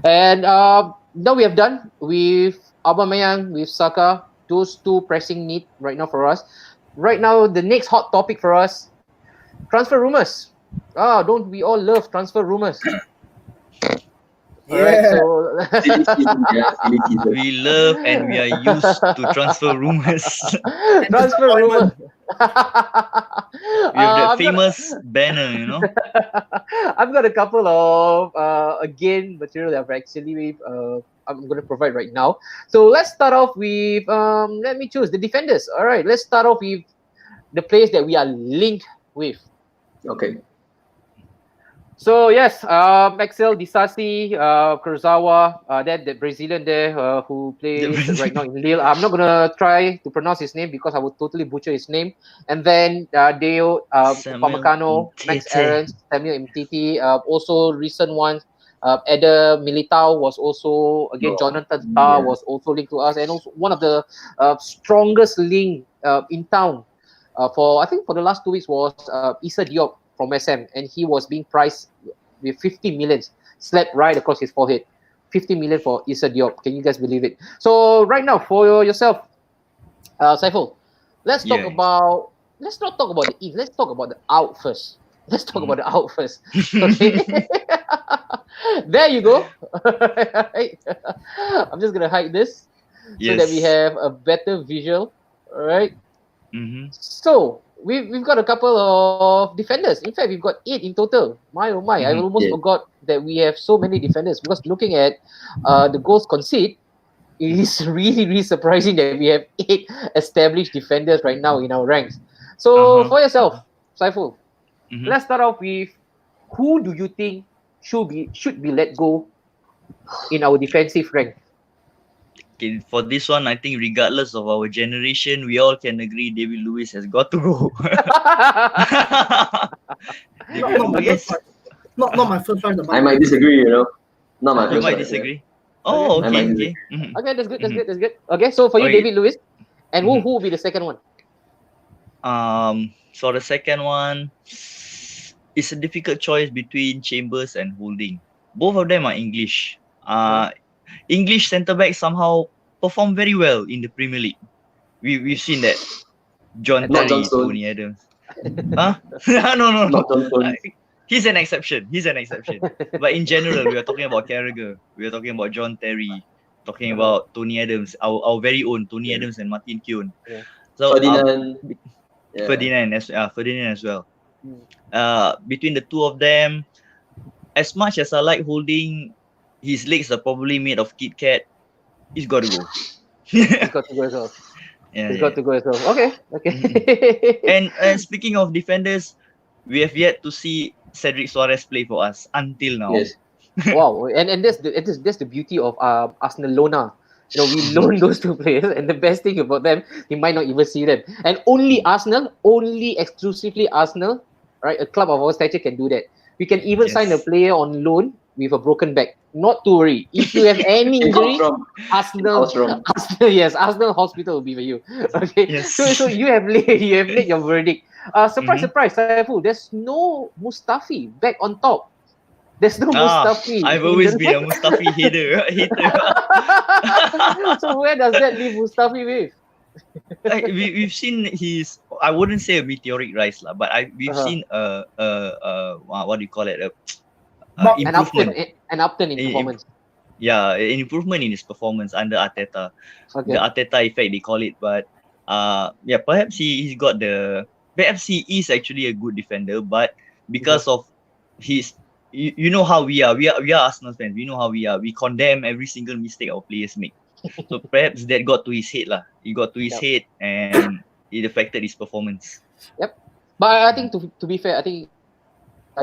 S1: And now we have done with Aubameyang, with Saka, those 2 pressing need right now for us. Right now, the next hot topic for us, transfer rumors. Don't we all love transfer rumors?
S3: Yeah.
S1: Alright, so
S2: We love and we are used to transfer rumors.
S1: transfer rumors.
S2: We have that
S1: I've got
S2: famous banner, you know.
S1: I've got a couple of again material that I've actually I'm going to provide right now. So let's start off with let me choose the defenders. All right, let's start off with the players that we are linked with.
S4: Okay.
S1: So yes, Maxel Disasi, Kurzawa, that the Brazilian there who plays right now in Lille. I'm not gonna try to pronounce his name because I would totally butcher his name. And then Deo
S2: Samuel
S1: Upamecano, Max
S2: Umtiti.
S1: Aarons, Samuel Mtiti. Also recent ones, Eder Militao was also again.
S4: Oh,
S1: Jonathan Tah
S4: yeah.
S1: was also linked to us, and also one of the strongest link in town. For I think for the last 2 weeks was Issa Diop from SM, and he was being priced with 50 millions slapped right across his forehead. 50 million for Issa Diop. Can you guys believe it? So right now for yourself, Saiful, let's talk
S2: Yeah.
S1: about let's not talk about the in. Let's talk about the out first. Let's talk about the out first. Okay. There you go. I'm just gonna hide this so that we
S2: Yes.
S1: have a better visual. All right.
S2: Mm-hmm.
S1: So we've got a couple of defenders. In fact, we've got 8 in total. My oh my! I
S2: Mm-hmm.
S1: almost
S4: Yeah.
S1: forgot that we have so many defenders because looking at the goals conceded, it is really surprising that we have 8 established defenders right now in our ranks. So
S2: Uh-huh.
S1: for yourself, Saiful,
S2: Mm-hmm.
S1: let's start off with who do you think should be let go in our defensive rank?
S2: Okay, for this one, I think regardless of our generation, we all can agree David Lewis has got to go.
S3: Not,
S2: David
S3: not my first
S2: Lewis,
S3: choice. Not my first choice.
S4: I might disagree, you know. Not my
S2: you
S4: first
S2: might
S4: choice. Yeah.
S2: disagree.
S1: Okay.
S2: Oh,
S4: I might
S2: okay,
S4: disagree.
S2: okay. Mm-hmm.
S1: Okay, that's good. That's
S2: Mm-hmm.
S1: good. That's good. Okay, so for you,
S2: Okay.
S1: David Lewis, and who
S2: Mhm.
S1: who will be the second one?
S2: So the second one is a difficult choice between Chambers and Holding. Both of them are English. English centre back somehow perform very well in the Premier League. We've seen that. John
S1: And
S4: Not
S2: Terry,
S4: John Stones.
S2: Tony Adams. Huh? No.
S4: Not John Stones.
S2: He's an exception. But in general, we are talking about Carragher. We are talking about John Terry. Talking about Tony Adams, our very own Tony
S4: Yeah.
S2: Adams and Martin Keown.
S1: Yeah.
S2: So
S4: Ferdinand. Yeah.
S2: Ferdinand as well.
S1: Mm.
S2: Between the two of them, as much as I like Holding, his legs are probably made of Kit Kat. He's got to go.
S1: He's got to go as well.
S2: Yeah,
S1: He's
S2: yeah.
S1: got to go as well. Okay.
S2: And speaking of defenders, we have yet to see Cedric Suarez play for us until now.
S4: Yes.
S1: Wow, and that's the beauty of Arsenal Lona. You know, we loan those two players, and the best thing about them, you might not even see them. And only Arsenal, only exclusively Arsenal, right? A club of our stature can do that. We can even sign a
S2: Yes.
S1: player on loan with a broken back. Not to worry. If you have any
S4: In
S1: injury,
S4: from.
S1: Arsenal,
S4: From.
S1: Arsenal, yes, Arsenal Hospital will be for you. Okay.
S2: Yes.
S1: So you have laid your verdict. Surprise,
S2: Mhm.
S1: surprise, Saiful. There's no Mustafi back on top. There's no Mustafi.
S2: I've always been a Mustafi hater.
S1: So where does that leave Mustafi with?
S2: Like, we've seen his, I wouldn't say a meteoric rise lah, but we've seen what do you call it,
S1: An
S2: improvement.
S1: upturn in performance.
S2: Yeah, an improvement in his performance under Arteta.
S1: Okay.
S2: The Arteta effect they call it, but perhaps he's got perhaps he is actually a good defender, but because of his, you know how we are Arsenal fans, we know how we are, we condemn every single mistake our players make. So perhaps that got to his head lah. It got to his head and it affected his performance.
S1: Yep. But I think to be fair, I think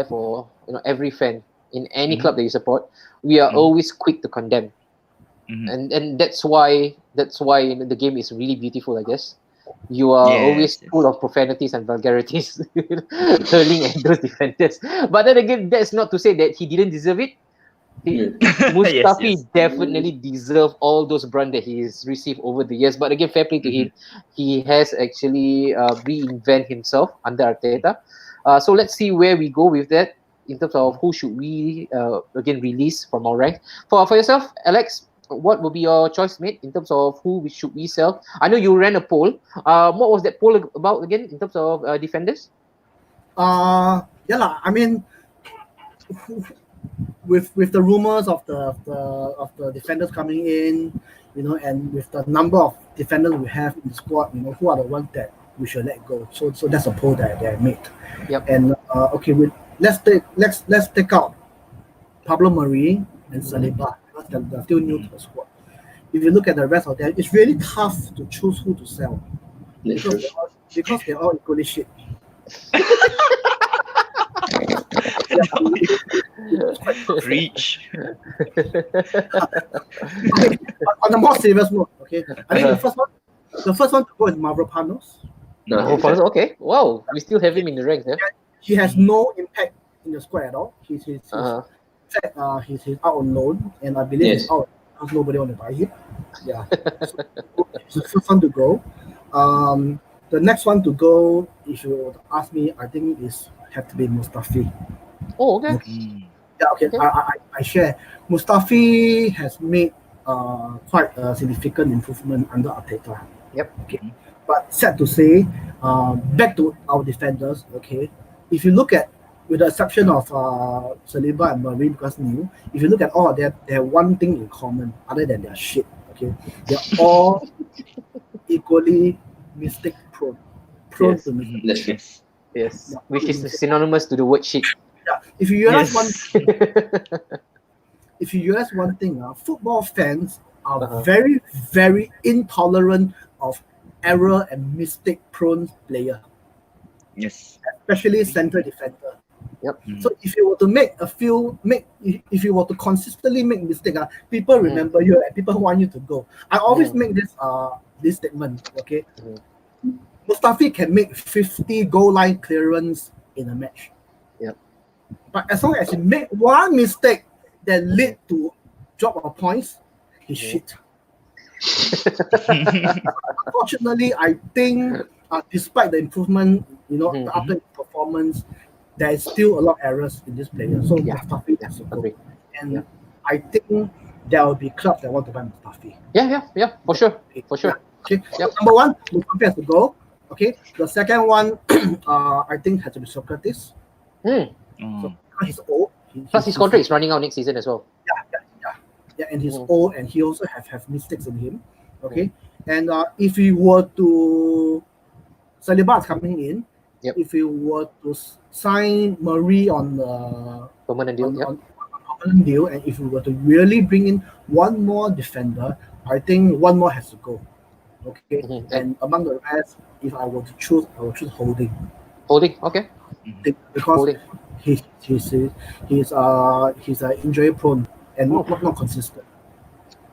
S1: for every fan in any club that you support, we are always quick to condemn. And that's why the game is really beautiful, I guess. You are always full of profanities and vulgarities hurling at those defenders. But then again, that's not to say that he didn't deserve it. Mustafi definitely deserved all those brunt that he's received over the years. But again, fair play to him. He has actually reinvented himself under Arteta. So let's see where we go with that in terms of who should we again release from our rank. For yourself, Alex, what will be your choice, mate, in terms of who should we sell? I know you ran a poll. What was that poll about again in terms of defenders?
S3: I mean, with the rumors of the defenders coming in, and with the number of defenders we have in the squad, who are the ones that we should let go. So that's a poll that I made.
S1: Yep.
S3: And okay, let's take out Pablo Mari and Saliba because they're still new to the squad. If you look at the rest of them, it's really tough to choose who to sell
S4: That's true.
S3: because they're all equally shit.
S2: Preach.
S3: Okay, on a more serious note, okay, I think the first one to go is Mavropanos.
S4: No,
S1: Oh, okay. Wow, we still have him in the ranks, yeah?
S3: He has no impact in the squad at all. He's
S1: Uh-huh.
S3: in fact, he's out on loan, and I believe he's
S4: Yes.
S3: out because nobody want to buy him. Yeah, so he's the first one to go. The next one to go, if you were to ask me, I think is have to be Mustafi.
S1: Oh, okay.
S3: Yeah, okay.
S1: Okay.
S3: I share. Mustafi has made quite a significant improvement under Arteta.
S1: Yep.
S3: Okay. But sad to say, back to our defenders. Okay, if you look at, with the exception of Saliba and Murray because new, if you look at all of them, they have one thing in common other than their shit. Okay, they're all equally mistake prone.
S1: Yes.
S3: To mistake.
S4: That's true.
S1: Yes.
S3: Yeah.
S1: Which is synonymous to the word shit.
S3: Yeah. If you realize
S2: Yes.
S3: one thing, football fans are
S1: Uh-huh.
S3: very, very intolerant of error and mistake prone player,
S2: Yes.
S3: especially center defender.
S1: Yep.
S3: So if you were to if you were to consistently make mistake, people remember you and people want you to go. I always make this statement. Okay, Mustafi can make 50 goal line clearance in a match.
S1: Yep.
S3: But as long as he make one mistake that lead to drop of points, he's shit. Unfortunately, I think despite the improvement, after his performance, there is still a lot of errors in this player. So Mustafi has to go. And I think there will be clubs that want to buy Mustafi.
S1: Yeah, for sure. For sure.
S3: Okay. Number one, Mustafi has to go. Okay. The second one, I think has to be Socrates. So because he's old.
S1: Plus his contract is running out next season as well.
S3: Yeah, and he's old, and he also have mistakes in him. Okay, and if we were to, Saliba is coming in.
S1: Yep.
S3: If we were to sign Murray on the
S1: Permanent deal.
S3: on a permanent deal, and if we were to really bring in one more defender, I think one more has to go. Okay, and among the rest, if I were to choose, I would choose Holding.
S1: Holding, okay.
S3: Because he's injury prone and not consistent.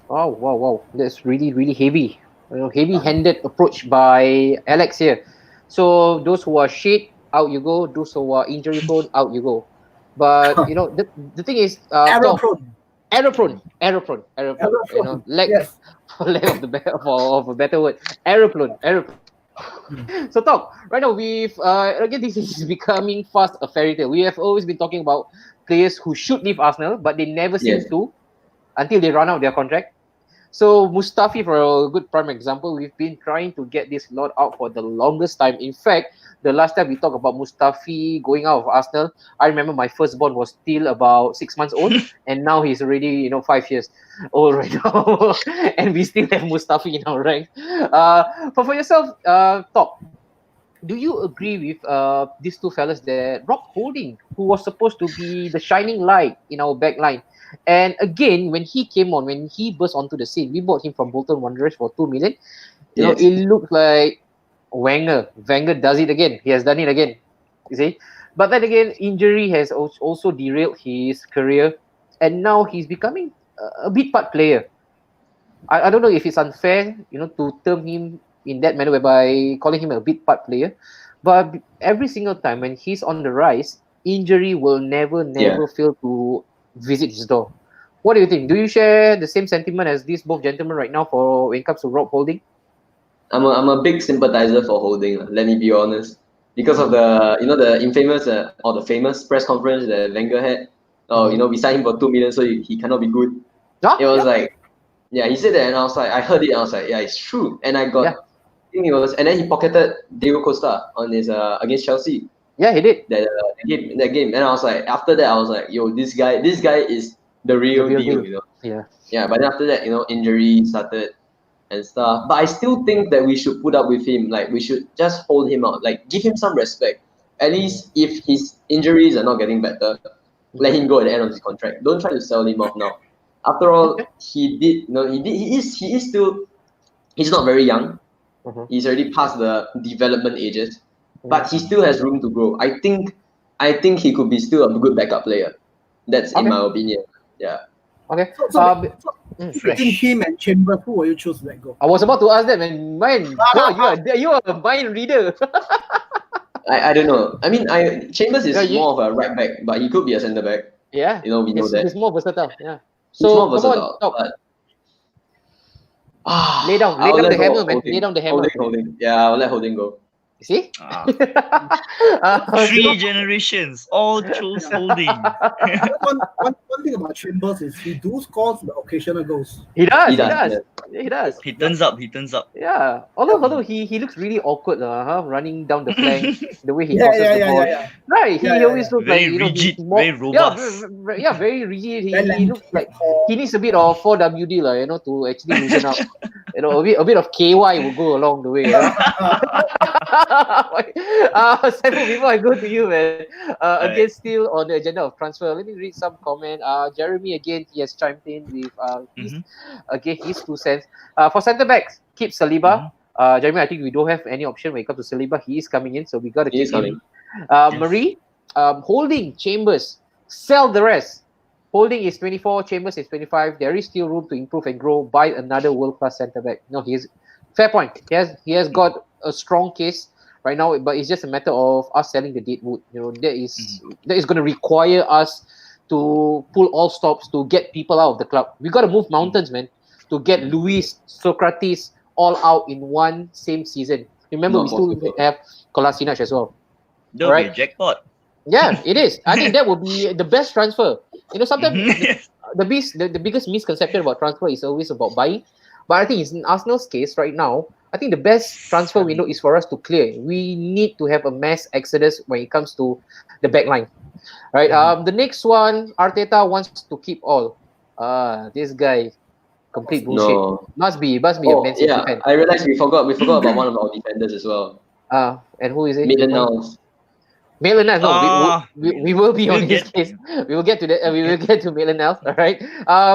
S1: Wow. That's really heavy. Heavy-handed approach by Alex here. So those who are shit, out you go. Those who are injury prone, out you go. But the thing is,
S3: Error prone.
S1: Lack of a better word. Error prone. So talk right now. We've again, this is becoming fast a fairy tale. We have always been talking about players who should leave Arsenal, but they never seem to until they run out their contract. So Mustafi, for a good prime example, we've been trying to get this lot out for the longest time. In fact, the last time we talked about Mustafi going out of Arsenal, I remember my firstborn was still about 6 months old, and now he's already 5 years old right now, and we still have Mustafi in our ranks. But for yourself, Top, do you agree with these two fellas that Rob Holding, who was supposed to be the shining light in our back line, and again, when he came on, when he burst onto the scene, we bought him from Bolton Wanderers for 2 million. It looked like Wenger does it again. He has done it again. You see, but then again, injury has also derailed his career, and now he's becoming a bit part player. I don't know if it's unfair, to term him in that manner, whereby calling him a bit part player, but every single time when he's on the rise, injury will never fail to visit his door. What do you think? Do you share the same sentiment as these both gentlemen right now for when it comes to Rob Holding?
S4: I'm a big sympathizer for Holding. Let me be honest, because of the the infamous or the famous press conference that Wenger had. We signed him for 2 million, so he cannot be good. It was like, he said that, and I was like, I heard it, and I was like, it's true. And I got, I think it was, and then he pocketed Diego Costa on his against Chelsea.
S1: Yeah, he did.
S4: That game, and I was like, after that, I was like, yo, this guy is the real deal,
S1: Yeah.
S4: Yeah, but then after that, injury started, and stuff. But I still think that we should put up with him. Like we should just hold him out. Like give him some respect. At least if his injuries are not getting better, let him go at the end of his contract. Don't try to sell him off now. After all, he is still, he's not very young. He's already past the development ages, but he still has room to grow. I think he could be still a good backup player. That's in my opinion. Yeah.
S1: Okay.
S3: Between him and Chambers, who will you choose to let go?
S1: I was about to ask that, man. Man, God, you are a mind reader.
S4: I don't know. I mean, Chambers is more of a right back, but he could be a centre back.
S1: Yeah.
S4: We know that.
S1: He's more versatile. Yeah.
S4: He's
S1: So
S4: more versatile.
S1: Come on,
S4: but,
S1: lay down the hammer, man. Lay down the hammer.
S4: Holding. Yeah, I'll let Holding go.
S1: You see?
S2: 3 generations all chose Holding.
S3: one thing about Chambers is he does score the occasional goals.
S1: He does.
S2: He turns up.
S1: Yeah. Although he looks really awkward, running down the flank, the way he tosses the ball.
S3: Yeah.
S1: Right. He always looks
S2: very
S1: like
S2: rigid,
S1: he's more,
S2: very robust.
S1: Very rigid. He looks like he needs a bit of 4WD, to actually loosen up. A bit of KY will go along the way. Saiful, before I go to you, man, again, still on the agenda of transfer, let me read some comment. Jeremy, again, he has chimed in with his 2 cents. For centre backs, keep Saliba. Jeremy, I think we don't have any option when it comes to Saliba. He is coming in, so we got to keep him. Marie, Holding, Chambers, sell the rest. Holding is 24, Chambers is 25. There is still room to improve and grow. Buy another world-class centre back. Fair point. He has got a strong case right now, but it's just a matter of us selling the dead wood. That is going to require us to pull all stops to get people out of the club. We got to move mountains, man, to get Luis, Socrates all out in one same season. Remember, we still have Kolasinac as well.
S2: That'll be a jackpot.
S1: Yeah, it is. I think that would be the best transfer. Sometimes the biggest misconception about transfer is always about buying. But I think in Arsenal's case right now, I think the best transfer window is for us to clear. We need to have a mass exodus when it comes to the back line. Right. The next one, Arteta wants to keep all. This guy, complete bullshit.
S4: No.
S1: Must be a Man City fan.
S4: I realized we forgot about one of our defenders as well.
S1: And who is it?
S4: Maitland-Niles.
S1: Maitland-Niles, no, we will be on his case. We will get to that. We will get to Maitland-Niles. All right.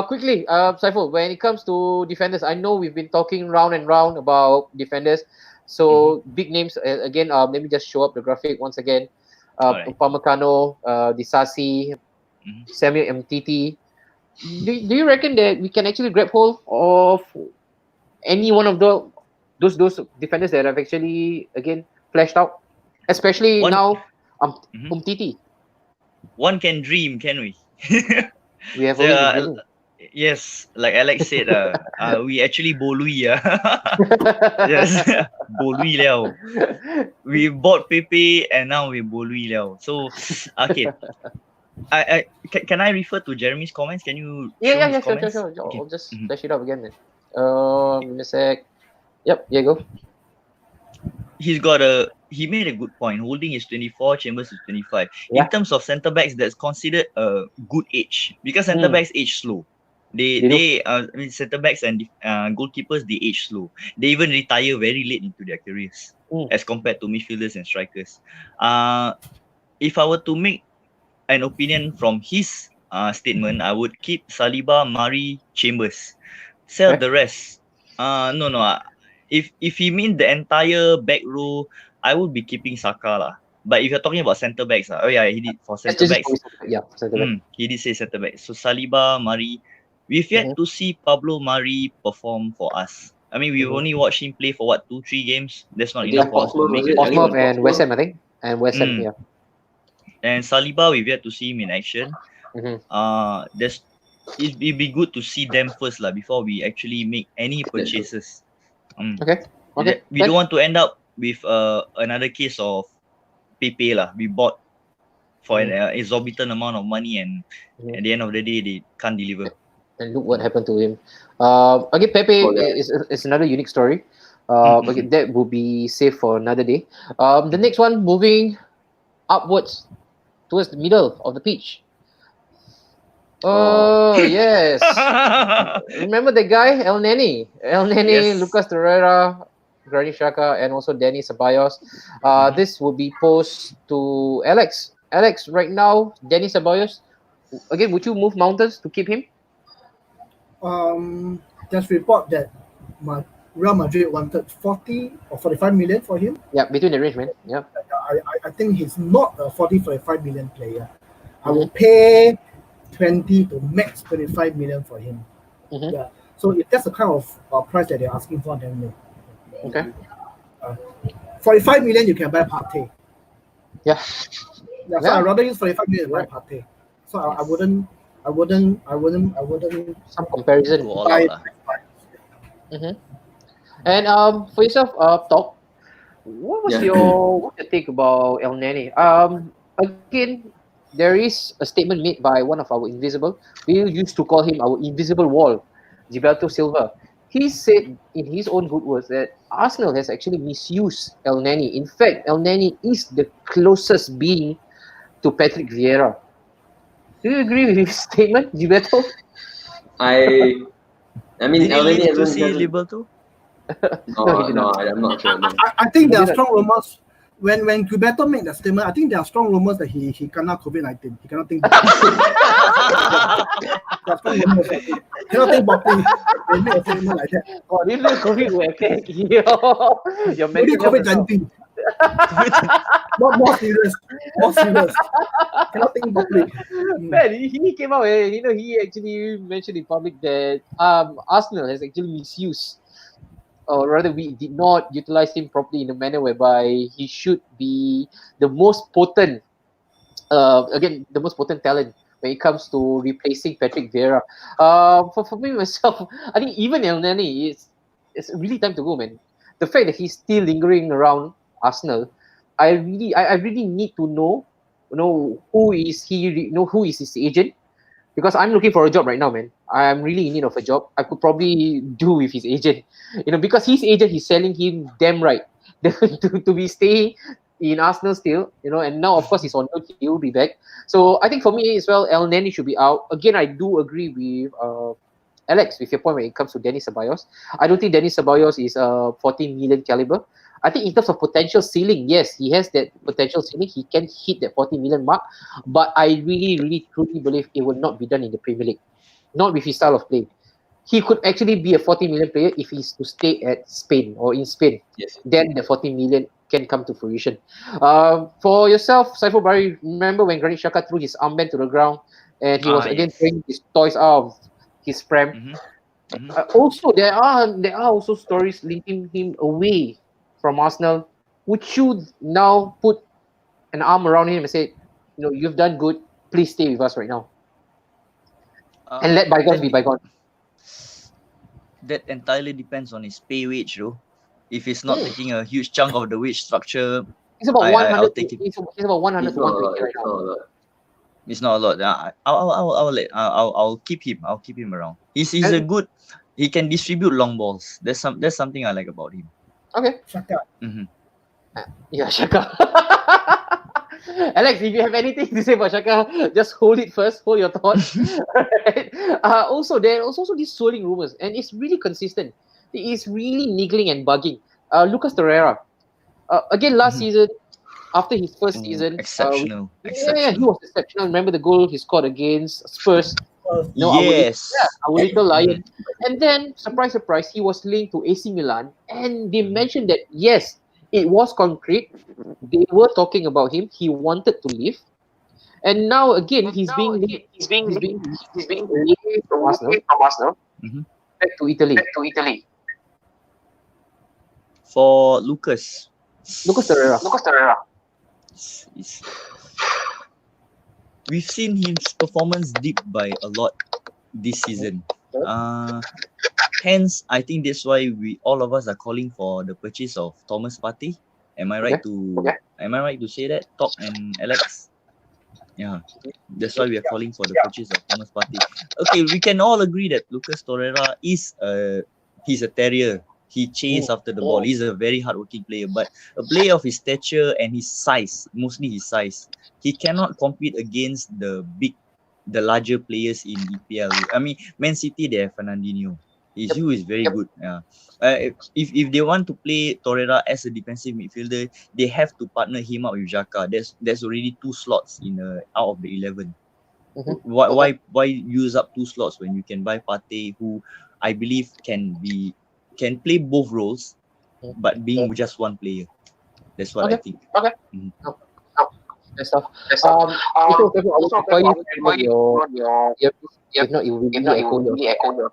S1: Quickly, Saiful, when it comes to defenders, I know we've been talking round and round about defenders. So big names again. Let me just show up the graphic once again. Upamecano, Disasi, Samuel Mtiti. Do you reckon that we can actually grab hold of any one of those defenders that have actually again flashed out, especially now? Umtiti.
S2: One can dream, can we?
S1: We have always been dreaming.
S2: Yes, like Alex said, we actually bolui. Yes, bolui liao. We bought Pepe and now we bolui liao. So, okay. Can I refer to Jeremy's comments? Can you?
S1: Sure.
S2: Okay.
S1: I'll just flash it up again, man. Give me a sec. Yep, here you go.
S2: He made a good point. Holding is 24, Chambers is 25.
S1: Yeah.
S2: In terms of centre backs, that's considered a good age because centre backs age slow. Centre backs and goalkeepers, they age slow. They even retire very late into their careers as compared to midfielders and strikers. If I were to make an opinion from his statement, I would keep Saliba, Mari, Chambers, sell the rest. No. If he mean the entire back row, I would be keeping Saka lah. But if you're talking about centre backs, he did for centre backs.
S1: Centre back.
S2: He did say centre backs. So Saliba, Mari, we've yet to see Pablo Mari perform for us. I mean, we only watched him play for 2-3 games. That's not enough for us to make it.
S1: Portsmouth and West Ham, I think, and West Ham, yeah.
S2: And Saliba, we've yet to see him in action. It'd be good to see them first lah before we actually make any purchases.
S1: Okay.
S2: We don't want to end up with another case of Pepe lah. We bought for an exorbitant amount of money, and at the end of the day, they can't deliver.
S1: And look what happened to him. Again, Pepe is another unique story. Okay, that will be saved for another day. The next one, moving upwards towards the middle of the pitch. Oh, yes. Remember the guy, El Neni? El Neni,
S2: Yes.
S1: Lucas Torreira, Granit Xhaka, and also Danny Ceballos. This will be posed to Alex. Alex, right now, Danny Ceballos. Again, would you move mountains to keep him?
S3: There's report that Real Madrid wanted 40 or 45 million for him.
S1: Yeah, between the range, man. Yeah.
S3: I think he's not a 45 million player. I will
S1: Mhm.
S3: pay 20 to max 25 million for him.
S1: Mhm.
S3: Yeah. So if that's the kind of price that they're asking for, then no.
S1: Okay.
S3: 45 million you can buy Partey.
S1: Yeah.
S3: Yeah, so
S1: Yeah.
S3: I'd rather use 45 million to buy
S1: Right.
S3: Partey. So
S2: Yes.
S3: I wouldn't
S1: Some comparison.
S2: Go all
S3: buy
S2: out lah.
S1: Mhm. And for yourself, Top, what was
S4: Yeah.
S1: what's your take about El Neni? Again, there is a statement made by one of our invisible. We used to call him our invisible wall, Gilberto Silva. He said in his own good words that Arsenal has actually misused El Neni. In fact, El Neni is the closest being to Patrick Vieira. Do you agree with his statement, Gilberto?
S4: I mean,
S2: Did he
S4: Elneny
S2: live to
S4: hasn't,
S2: see
S4: hasn't
S2: Liberto?
S1: No, he did
S4: no,
S1: not.
S4: I'm not sure. No.
S3: I think there
S1: He
S3: are
S1: did
S3: strong rumors. When Gilberto made the statement, I think there are strong rumors that he cannot COVID-19. He cannot think. There are strong rumors. I think. Cannot think properly. They make a statement like that.
S1: Oh, this is COVID will attack your
S3: Maybe
S1: mental health as well.
S3: COVID-19. More serious. More serious. Cannot think properly.
S1: Man, he came out and he actually mentioned in public that Arsenal has actually misused, or rather we did not utilize him properly in a manner whereby he should be the most potent, again, the most potent talent when it comes to replacing Patrick Vieira. For me myself, I think even El Nani it's really time to go, man. The fact that he's still lingering around Arsenal, I really need to know who is he, who is his agent, because I'm looking for a job right now, man. I'm really in need of a job. I could probably do with his agent, because his agent is selling him damn right to be staying in Arsenal still, and now of course he's on loan, he will be back. So I think for me as well, El Neni should be out. Again, I do agree with Alex with your point when it comes to Dennis Ceballos. I don't think Dennis Ceballos is a 14 million caliber. I think in terms of potential ceiling, yes, he has that potential ceiling. He can hit that 40 million mark, but I really, really, truly believe it will not be done in the Premier League, not with his style of play. He could actually be a 40 million player if he's to stay at Spain or in Spain.
S4: Yes.
S1: Then the 40 million can come to fruition. For yourself, Saiful Bari, remember when Granit Xhaka threw his armband to the ground and he was again
S2: Yes.
S1: throwing his toys out of his pram? Also, there are also stories linking him away from Arsenal. Would you now put an arm around him and say, you've done good. Please stay with us right now, and let bygones be bygones.
S2: That entirely depends on his pay wage, though. If he's not taking a huge chunk of the wage structure,
S1: He's about
S2: I'll
S1: 100.
S2: take it.
S1: He's about 100
S4: It's
S1: to
S4: not a
S1: 120
S4: lot.
S1: right
S4: It's
S1: now.
S4: not a lot.
S2: It's not a lot. I'll keep him. I'll keep him around. He's a good. He can distribute long balls. That's something I like about him.
S1: Okay.
S3: Shaka.
S1: Yeah, Shaka. Alex, if you have anything to say about Shaka, just hold it first. Hold your thoughts. Right. Also, there are also these swirling rumors, and it's really consistent. It is really niggling and bugging. Lucas Torreira. Again, last season, after his first season,
S2: Exceptional.
S1: yeah, he was exceptional. Remember the goal he scored against Spurs?
S2: Yes.
S1: Our little lion. And then, surprise, surprise, he was linked to AC Milan, and they mentioned that yes, it was concrete. They were talking about him. He wanted to leave, and now again he's being linked from Arsenal back to Italy.
S2: For Lucas.
S1: Lucas Torreira.
S2: It's- we've seen his performance dip by a lot this season. Hence, I think that's why all of us are calling for the purchase of Thomas Partey. Am I right to say that, Top and Alex? Yeah, that's why we are calling for the purchase of Thomas Partey. Okay, we can all agree that Lucas Torreira he's a terrier. He chases after the ball. He's a very hardworking player, but a player of his stature and his size, mostly his size, he cannot compete against the the larger players in EPL. I mean, Man City, they have Fernandinho. His
S1: Yep.
S2: shoe is very good. Yeah. If they want to play Torreira as a defensive midfielder, they have to partner him up with Xhaka. There's already 2 slots in out of the 11. Why use up 2 slots when you can buy Partey, who I believe can play both roles, but being just one player. That's what I think.
S1: Okay.
S2: Mhm.
S1: That's stuff. Also, I will require you to turn your earpiece. If not, it will really echo your.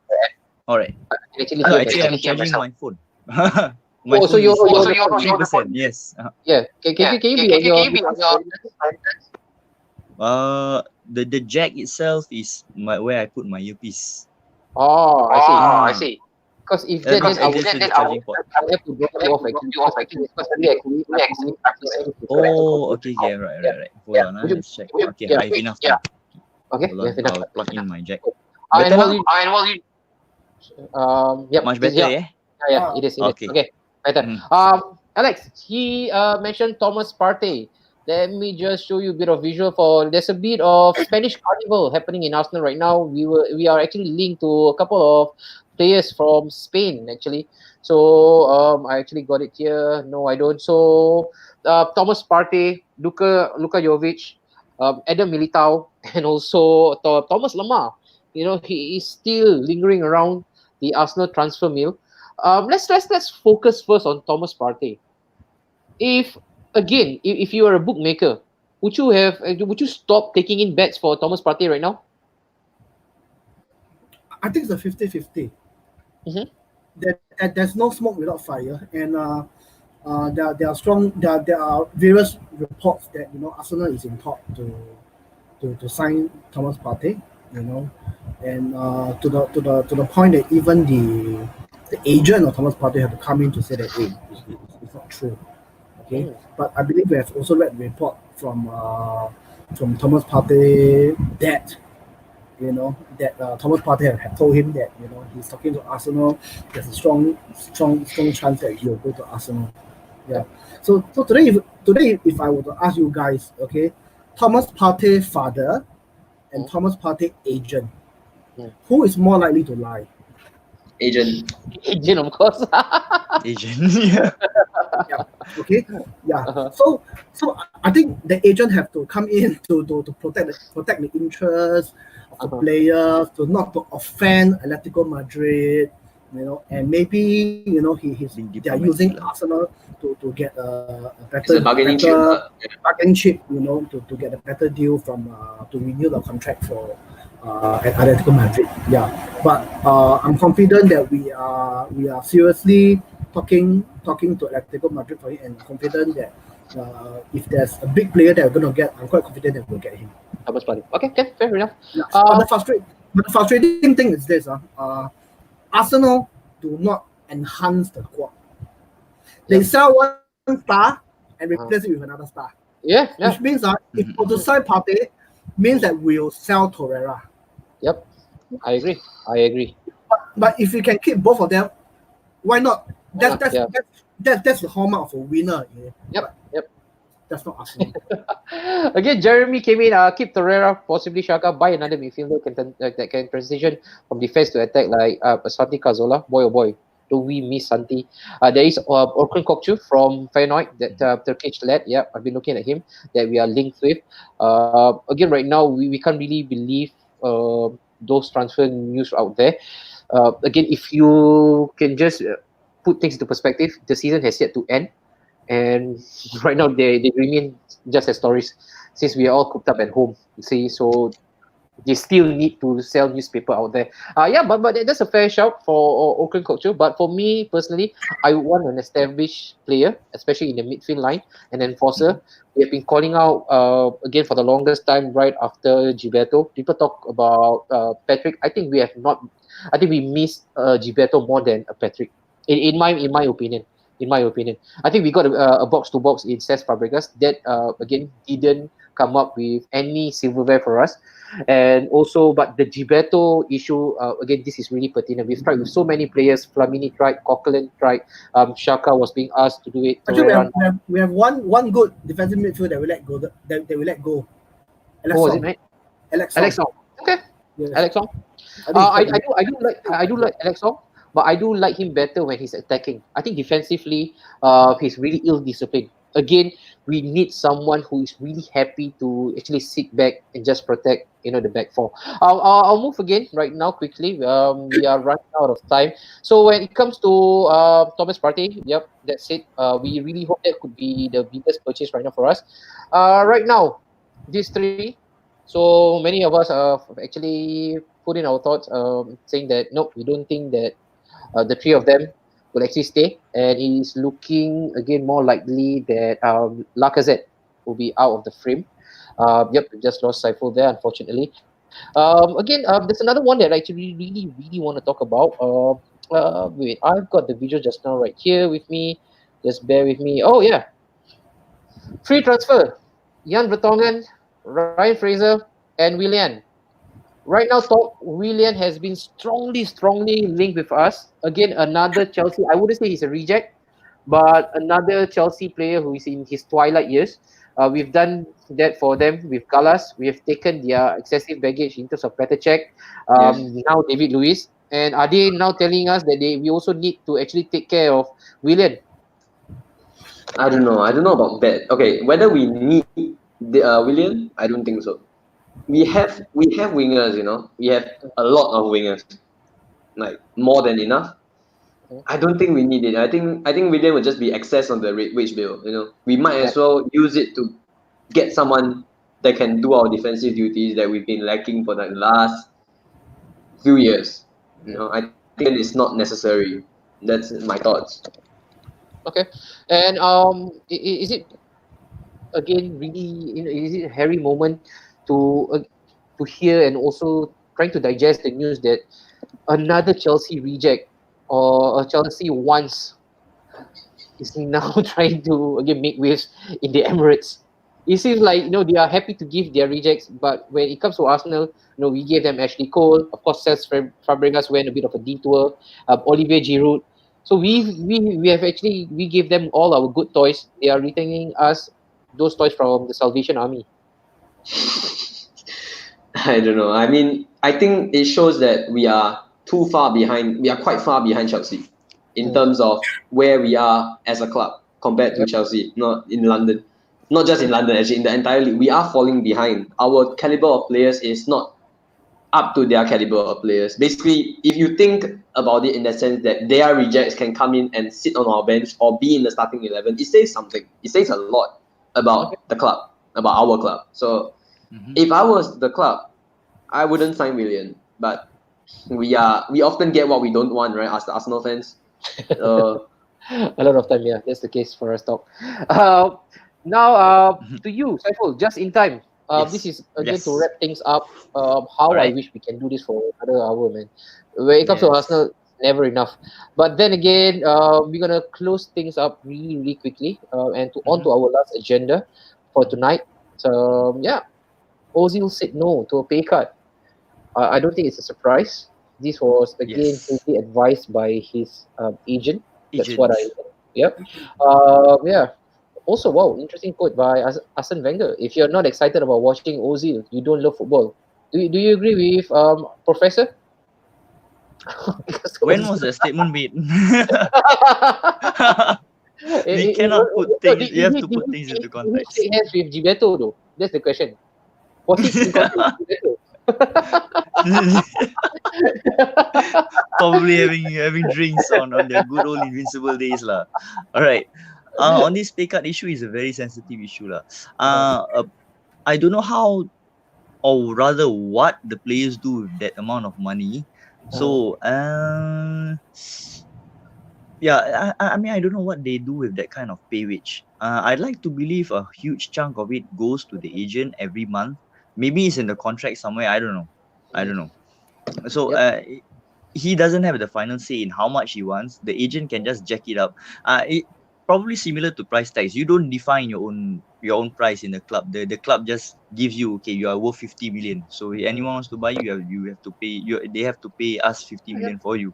S2: All right.
S1: Actually,
S2: No,
S1: hear
S2: actually, I'm
S1: myself.
S2: charging my phone.
S1: Oh,
S2: My
S1: so
S2: phone
S1: you're
S2: is
S1: you're
S2: 3%. Yes.
S1: yeah. Can you be on your
S2: The jack itself is where I put my earpiece.
S1: Oh, I see.
S2: Ah,
S1: Because if that, then I will
S2: that's the charging port.
S1: I'll have to drop you off actually. Because actually, I'm listening to
S2: Oh, okay, right. Hold on,
S1: Would you-
S2: let's check.
S1: would you-
S2: Okay,
S1: yeah.
S2: I have enough time.
S1: Okay,
S2: Hold
S1: we
S2: on,
S1: have enough.
S2: I'll plug in my jack.
S1: And
S2: Better
S1: while
S2: now?
S1: you yep,
S2: Much better,
S1: yeah,
S2: yeah?
S1: yeah, it is.
S2: Okay.
S1: Okay, better.
S2: Mm.
S1: Alex, he mentioned Thomas Partey. Let me just show you a bit of visual for. There's a bit of Spanish carnival happening in Arsenal right now. We are actually linked to a couple of players from Spain actually. So I actually got it here. No, I don't. So Thomas Partey, Luka Jovic, Adam Militao, and also Thomas Lemar. You know, he is still lingering around the Arsenal transfer mill. Let's focus first on Thomas Partey. If again, if you are a bookmaker, would you stop taking in bets for Thomas Partey right now?
S3: I think it's a 50-50.
S1: Mhm.
S3: There's no smoke without fire, and there are strong there are various reports that Arsenal is in talk to sign Thomas Partey, and to the point that even the agent of Thomas Partey had to come in to say that hey, it's not true. Okay, but I believe we have also read report from Thomas Partey that Thomas Partey had told him that he's talking to Arsenal. There's a strong chance that he'll go to Arsenal. Yeah. So today if I were to ask you guys, okay, Thomas Partey father and Thomas Partey agent, who is more likely to lie?
S4: Agent.
S1: Agent, of course.
S2: Asian. Yeah.
S3: Yeah. Okay. Yeah.
S1: Uh-huh.
S3: So I think the agent have to come in to protect the interest of the players, not to offend Atletico Madrid, and maybe they are using Arsenal to get a better
S4: It's a bargaining chip.
S3: bargaining chip, to get a better deal from to renew the contract for at Atletico Madrid. Yeah, but I'm confident that we are seriously talking to Atletico Madrid for it, and confident that if there's a big player that we're going to get, I'm quite confident that we'll get him.
S1: Thomas Partey. Okay, fair enough.
S3: Yeah. But the frustrating thing is this: Arsenal do not enhance the squad. They sell one star and replace it with another star.
S1: Yeah.
S3: Which means if we to sign Partey, means that we'll sell Torreira.
S1: Yep. I agree.
S3: But if you can keep both of them, why not? That's the hallmark of a winner. Yeah?
S1: Yep.
S3: That's not Arsenal.
S1: Again, Jeremy came in. Keep Torreira, possibly Xhaka, buy another midfielder that can transition from defense to attack like Santi Cazorla. Boy, oh boy, do we miss Santi? There is Orkun Kokcu from Feyenoord, that Turkish lad. Yeah, I've been looking at him that we are linked with. Again, right now we can't really believe those transfer news out there. Again, if you can just put things into perspective, the season has yet to end. And right now they remain just as stories since we are all cooped up at home. You see, so they still need to sell newspaper out there. But that's a fair shout for Auckland culture. But for me personally, I want an established player, especially in the midfield line, an enforcer. We have been calling out again for the longest time right after Gilberto. People talk about Patrick. I think we have not. I think we missed Gilberto more than Patrick. In my opinion. In my opinion, I think we got a box to box in Cesc Fabregas that again didn't come up with any silverware for us, and also but the Gilberto issue again, this is really pertinent. We've tried with so many players. Flamini tried, Coquelin tried, Xhaka was being asked to do it.
S3: Actually, we have one good defensive midfield that we let go. That we let go.
S1: Who was it, mate? Alex Song. Okay,
S3: Yes.
S1: Alex Song.
S3: I think
S1: I,
S3: it's
S1: I
S3: quite
S1: do I do like I do like Alex Song, but I do like him better when he's attacking. I think defensively, he's really ill disciplined. Again, we need someone who is really happy to actually sit back and just protect, the back four. I'll move again right now quickly. We are running out of time. So when it comes to Thomas Partey, yep, that's it. We really hope that could be the biggest purchase right now for us. Right now, these three. So many of us have actually put in our thoughts, saying that no, we don't think that the three of them will actually stay, and it is looking again more likely that Lacazette will be out of the frame. Yep, we just lost Saiful there, unfortunately. Again, there's another one that I actually really want to talk about. Wait, I've got the visual just now right here with me. Just bear with me. Oh yeah, free transfer. Jan Vertonghen, Ryan Fraser, and Willian. Right now, Top Willian has been strongly linked with us. Again, another Chelsea. I wouldn't say he's a reject, but another Chelsea player who is in his twilight years. We've done that for them with Galas. We have taken their excessive baggage in terms of Petr Cech.
S4: Yes.
S1: Now David Luiz. And are they now telling us that we also need to actually take care of Willian?
S4: I don't know. I don't know about that. Okay, whether we need the William, I don't think so. We have wingers, We have a lot of wingers, like more than enough. I don't think we need it. I think William will just be excess on the wage bill. We might
S1: Yeah.
S4: as well use it to get someone that can do our defensive duties that we've been lacking for the last few years. I think it's not necessary. That's my thoughts.
S1: Okay. And is it again really, is it a hairy moment to to hear and also trying to digest the news that another Chelsea reject or a Chelsea once is now trying to again make waves in the Emirates. It seems like they are happy to give their rejects, but when it comes to Arsenal, we gave them Ashley Cole, of course. Cesc Fabregas went a bit of a detour. Olivier Giroud. So we have actually we gave them all our good toys. They are returning us those toys from the Salvation Army.
S4: I don't know. I mean, I think it shows that we are too far behind. We are quite far behind Chelsea in
S1: Mm.
S4: terms of where we are as a club compared to
S1: Yep.
S4: Chelsea, not in London. Not just in London, actually, in the entire league. We are falling behind. Our caliber of players is not up to their caliber of players. Basically, if you think about it in the sense that their rejects can come in and sit on our bench or be in the starting 11, it says something. It says a lot
S1: Okay.
S4: about the club, about our club. So if I was the club, I wouldn't sign Willian, but we often get what we don't want, right? As the Arsenal fans. Uh,
S1: A lot of time, yeah, that's the case for us. Talk. Now, to you, Saiful, just in time. This
S2: Yes.
S1: is again to
S2: Yes.
S1: wrap things up.
S2: All
S1: How I
S2: right.
S1: wish we can do this for another hour, man. When it comes to
S2: Yes.
S1: Arsenal, never enough. But then again, we're gonna close things up really quickly, and to on
S2: Mm-hmm.
S1: to our last agenda for
S2: Mm-hmm.
S1: tonight. So yeah, Ozil said no to a pay cut. I don't think it's a surprise. This was again
S2: Yes.
S1: totally advised by his agent. That's what I.
S2: Agent.
S1: Yep. Yeah. Also, wow, interesting quote by Arsene Wenger. If you're not excited about watching Ozil, you don't love football. Do you agree with Professor? Because
S2: When was
S1: Ozil.
S2: the statement made? We
S1: No,
S2: cannot put
S1: no,
S2: things. You have to put things into
S1: did he
S2: context.
S1: shake hands with Gilberto though? That's the question. Was he in contact with Gilberto?
S2: Probably having drinks on their good old invincible days lah. All right. On this pay cut issue is a very sensitive issue lah. I don't know how, or rather what the players do with that amount of money. So yeah, I mean I don't know what they do with that kind of pay wage. I'd like to believe a huge chunk of it goes to the agent every month. Maybe it's in the contract somewhere. I don't know. I don't know. So
S1: Yep.
S2: he doesn't have the final say in how much he wants. The agent can just jack it up. It probably similar to price tags. You don't define your own price in the club. The club just gives you, okay, you are worth 50 million. So if anyone wants to buy you, you have to pay they have to pay us 50
S1: Yep.
S2: million for you.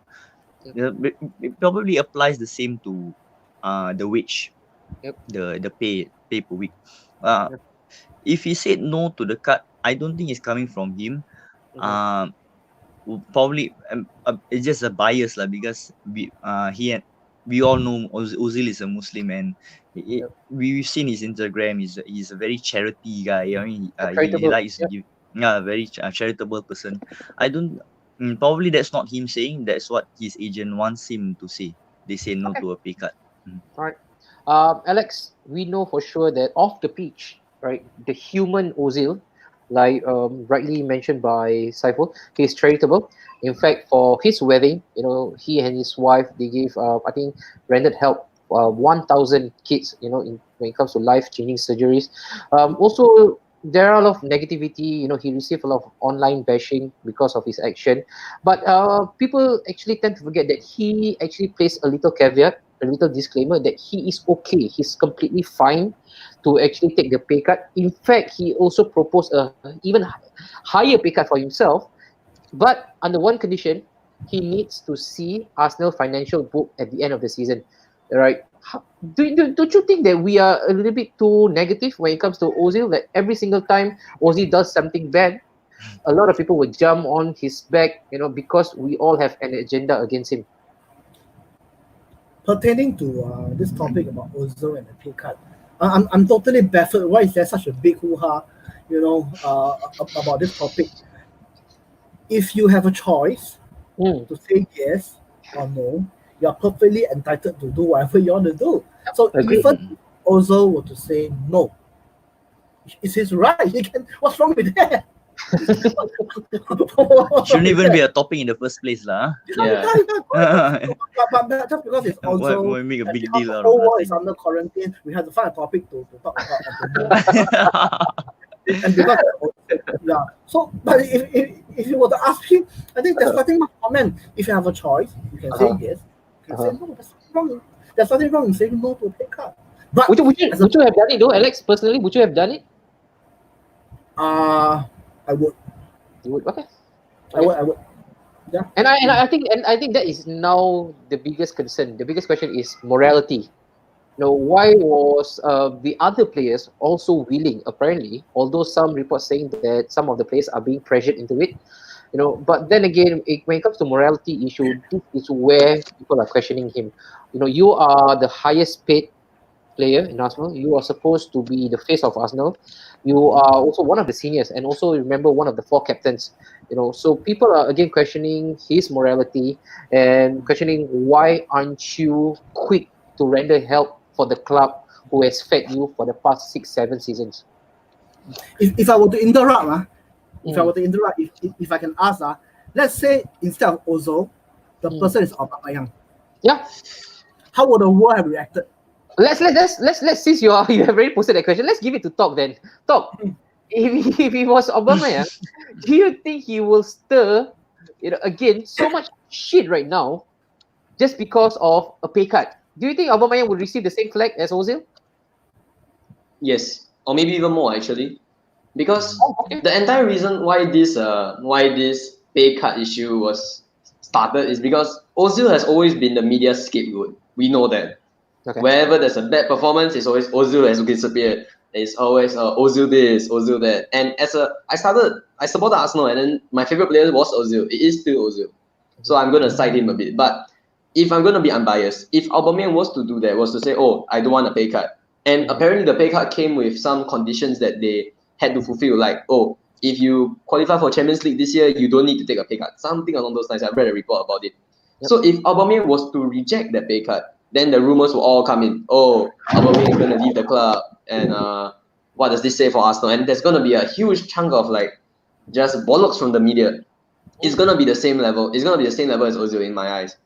S1: Yep.
S2: Yeah, but it probably applies the same to the wage,
S1: Yep.
S2: the pay per week. Uh
S1: Yep.
S2: if he said no to the cut, I don't think it's coming from him. Probably it's just a bias lah, because we all know Ozil is a Muslim, and
S1: Yep.
S2: we've seen his Instagram. He's a very charity guy. I mean, he
S1: Charitable.
S2: likes to
S1: Yep.
S2: give, yeah, very charitable person. I don't probably that's not him saying. That's what his agent wants him to say. They say no
S1: Okay.
S2: to a pay cut.
S1: All right. Alex, we know for sure that off the pitch, right, the human Ozil, like rightly mentioned by Saiful, he's charitable. In fact, for his wedding, he and his wife, they gave, I think, rendered help 1,000 kids, when it comes to life-changing surgeries. Also, there are a lot of negativity. He received a lot of online bashing because of his action. But people actually tend to forget that he actually placed a little caveat, a little disclaimer that he is okay. He's completely fine to actually take the pay cut. In fact, he also proposed a even higher pay cut for himself, but under one condition, he needs to see Arsenal financial book at the end of the season. Right? Don't you think that we are a little bit too negative when it comes to Ozil? That every single time Ozil does something bad, a lot of people will jump on his back, because we all have an agenda against him.
S3: Pertaining to this topic about Ozil and the pay cut, I'm totally baffled. Why is there such a big hoo-ha, about this topic? If you have a choice to say yes or no, you're perfectly entitled to do whatever you want to do. So
S1: Agreed.
S3: even Ozil were to say no, it's his right. He can. What's wrong with that?
S2: Shouldn't even be a topic in the first place, lah.
S4: Yeah.
S3: But just because it's also
S2: Why make a big
S3: because
S2: deal
S3: the
S2: out
S3: whole
S2: of
S3: world is
S2: nothing?
S3: under quarantine, we have to find a topic to talk about. And because yeah, so but if you were to ask him, I think there's nothing much comment. If you have a choice, you can say yes, you can say no. There's nothing wrong in saying no to a pay cut. But
S1: Would you have done it though, Alex? Personally, would you have done it?
S3: I would.
S1: You would. Okay.
S3: I would. Yeah.
S1: And I think that is now the biggest concern. The biggest question is morality. Why was the other players also willing? Apparently, although some reports saying that some of the players are being pressured into it, But then again, when it comes to morality issue, this is where people are questioning him. You are the highest paid player in Arsenal. You are supposed to be the face of Arsenal. You are also one of the seniors, and also remember one of the four captains. So people are again questioning his morality and questioning why aren't you quick to render help for the club who has fed you for the past 6-7 seasons.
S3: If I were to interrupt, if I can ask, let's say instead of Ozil, the person is Aubameyang.
S1: Yeah.
S3: How would the world have reacted?
S1: Let's since you have already posted that question, let's give it to Talk then. Talk. If he was Aubameyang, do you think he will stir again so much shit right now just because of a pay cut? Do you think Aubameyang will receive the same flag as Ozil?
S4: Yes, or maybe even more actually, because
S1: Okay.
S4: the entire reason why this pay cut issue was started is because Ozil has always been the media scapegoat. We know that.
S1: Okay.
S4: Wherever there's a bad performance, it's always Ozil has disappeared. It's always Ozil this, Ozil that. And I supported Arsenal, and then my favorite player was Ozil. It is still Ozil, so I'm gonna side him a bit. But if I'm gonna be unbiased, if Aubameyang was to do that, was to say, oh, I don't want a pay cut, and apparently the pay cut came with some conditions that they had to fulfill, like, oh, if you qualify for Champions League this year, you don't need to take a pay cut, something along those lines. I read a report about it.
S1: Yep.
S4: So if Aubameyang was to reject that pay cut, then the rumors will all come in. Oh, Aubameyang is gonna leave the club, and what does this say for Arsenal? And there's gonna be a huge chunk of like just bollocks from the media. It's gonna be the same level. It's gonna be the same level as Ozil in my eyes.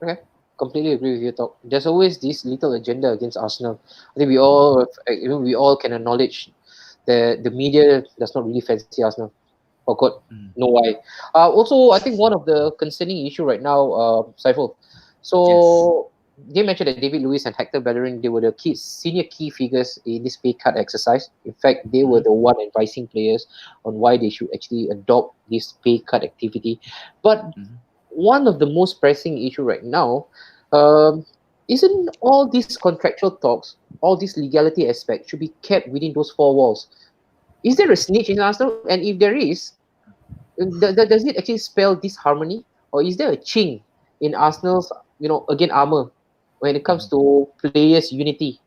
S1: Okay, completely agree with you, Talk. There's always this little agenda against Arsenal. I think we all can acknowledge that the media does not really fancy Arsenal. For God, know why. Also, I think one of the concerning issue right now, Saiful. So they mentioned that David Luiz and Hector Bellerin, they were the senior key figures in this pay cut exercise. In fact, they were the one advising players on why they should actually adopt this pay cut activity. But one of the most pressing issue right now, isn't all these contractual talks, all this legality aspect should be kept within those four walls? Is there a snitch in Arsenal? And if there is, Does it actually spell disharmony, or is there a chink in Arsenal's, again, armor when it comes to players' unity?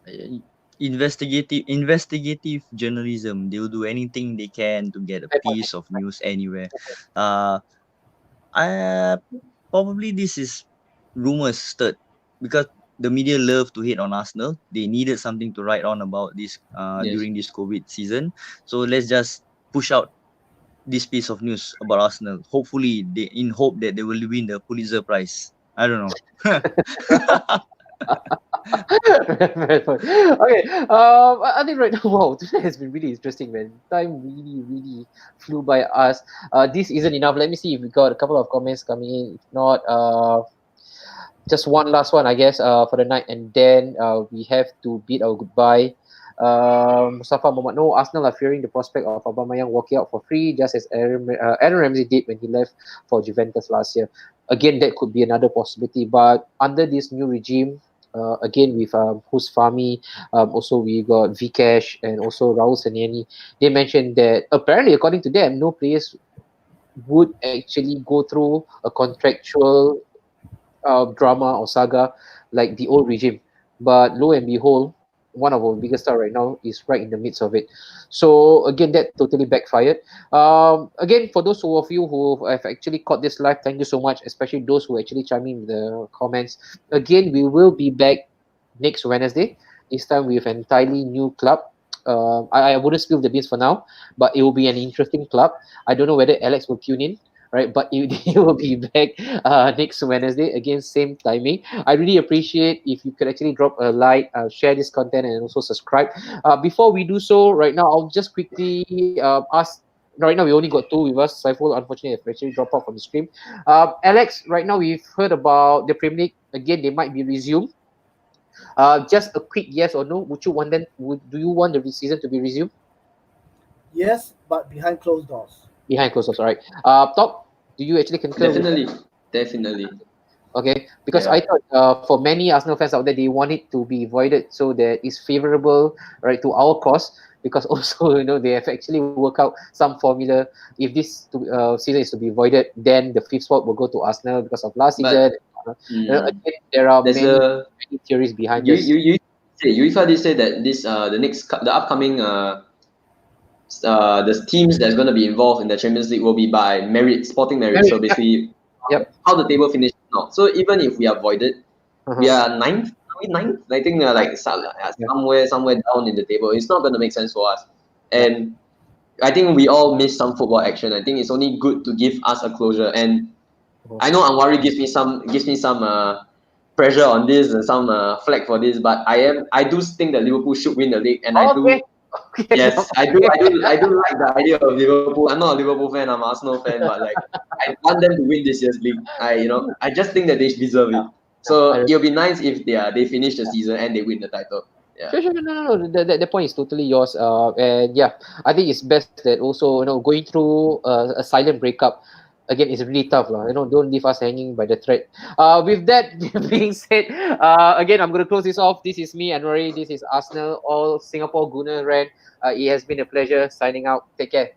S2: Uh, investigative journalism. They will do anything they can to get a
S1: Fair point.
S2: piece of news anywhere. Uh, I probably this is rumors stirred because the media love to hate on Arsenal. They needed something to write on about this
S4: Yes.
S2: during this COVID season. So let's just push out this piece of news about Arsenal. Hopefully, they in hope that they will win the Pulitzer Prize. I don't know.
S1: Okay, I think right now, wow, today has been really interesting, man. Time really, really flew by us. This isn't enough. Let me see if we got a couple of comments coming in. If not, just one last one, I guess, for the night, and then we have to bid our goodbye. Mustafa Muhammad, no, Arsenal are fearing the prospect of Aubameyang walking out for free, just as Aaron Ramsey did when he left for Juventus last year. Again, that could be another possibility, but under this new regime, again with Hus Fahmy, also we got Vikesh and also Raul Saniani. They mentioned that apparently, according to them, no players would actually go through a contractual drama or saga like the old regime. But lo and behold, one of our biggest star right now is right in the midst of it. So again, that totally backfired. Again, for those of you who have actually caught this live, thank you so much, especially those who actually chime in with the comments. Again, we will be back next Wednesday. This time with an entirely new club. I wouldn't spill the beans for now, but it will be an interesting club. I don't know whether Alex will tune in, right? But he will be back next Wednesday again, same timing. I really appreciate if you could actually drop a like, share this content, and also subscribe. Before we do so, right now, I'll just quickly ask. Right now, we only got two with us. Saiful, unfortunately, have actually dropped off from the stream. Alex, right now, we've heard about the Premier League. Again, they might be resumed. Just a quick yes or no. Would you want them? Do you want the season to be resumed
S3: Yes, but behind closed doors.
S1: behind closed doors? All right. Top. Do you actually concur with
S4: Definitely, definitely.
S1: Okay, because
S4: Yeah.
S1: I thought for many Arsenal fans out there, they want it to be voided so that it's favorable, right, to our cause. Because also, they have actually worked out some formula. If season is to be voided, then the fifth spot will go to Arsenal because of last season.
S4: But
S1: Again, there are
S4: there's
S1: many,
S4: a
S1: many theories behind
S4: you
S1: this.
S4: you you say UEFA did say that the upcoming the teams that's going to be involved in the Champions League will be by merit, sporting merit.
S1: Very,
S4: So basically,
S1: yep.
S4: how the table finishes now. So even if we are voided, we
S1: Uh-huh.
S4: are ninth. Are we ninth? I think
S1: Yeah.
S4: somewhere down in the table. It's not going to make sense for us. And I think we all miss some football action. I think it's only good to give us a closure. And I know Anwari gives me some pressure on this and some flag for this, but I do think that Liverpool should win the league, and I
S1: Okay.
S4: do.
S1: Okay.
S4: Yes, I do like the idea of Liverpool. I'm not a Liverpool fan. I'm an Arsenal fan, but like I want them to win this year's league. I just think that they deserve it. So
S1: I
S4: it'll be nice if they finish the season and they win the title. Yeah.
S1: Sure, sure, no. The point is totally yours. And yeah, I think it's best that also going through a silent breakup again is really tough, lah. Don't leave us hanging by the thread. With that being said, again, I'm gonna close this off. This is me, Anwari. This is Arsenal, all Singapore Gooner Rant. It has been a pleasure signing out. Take care.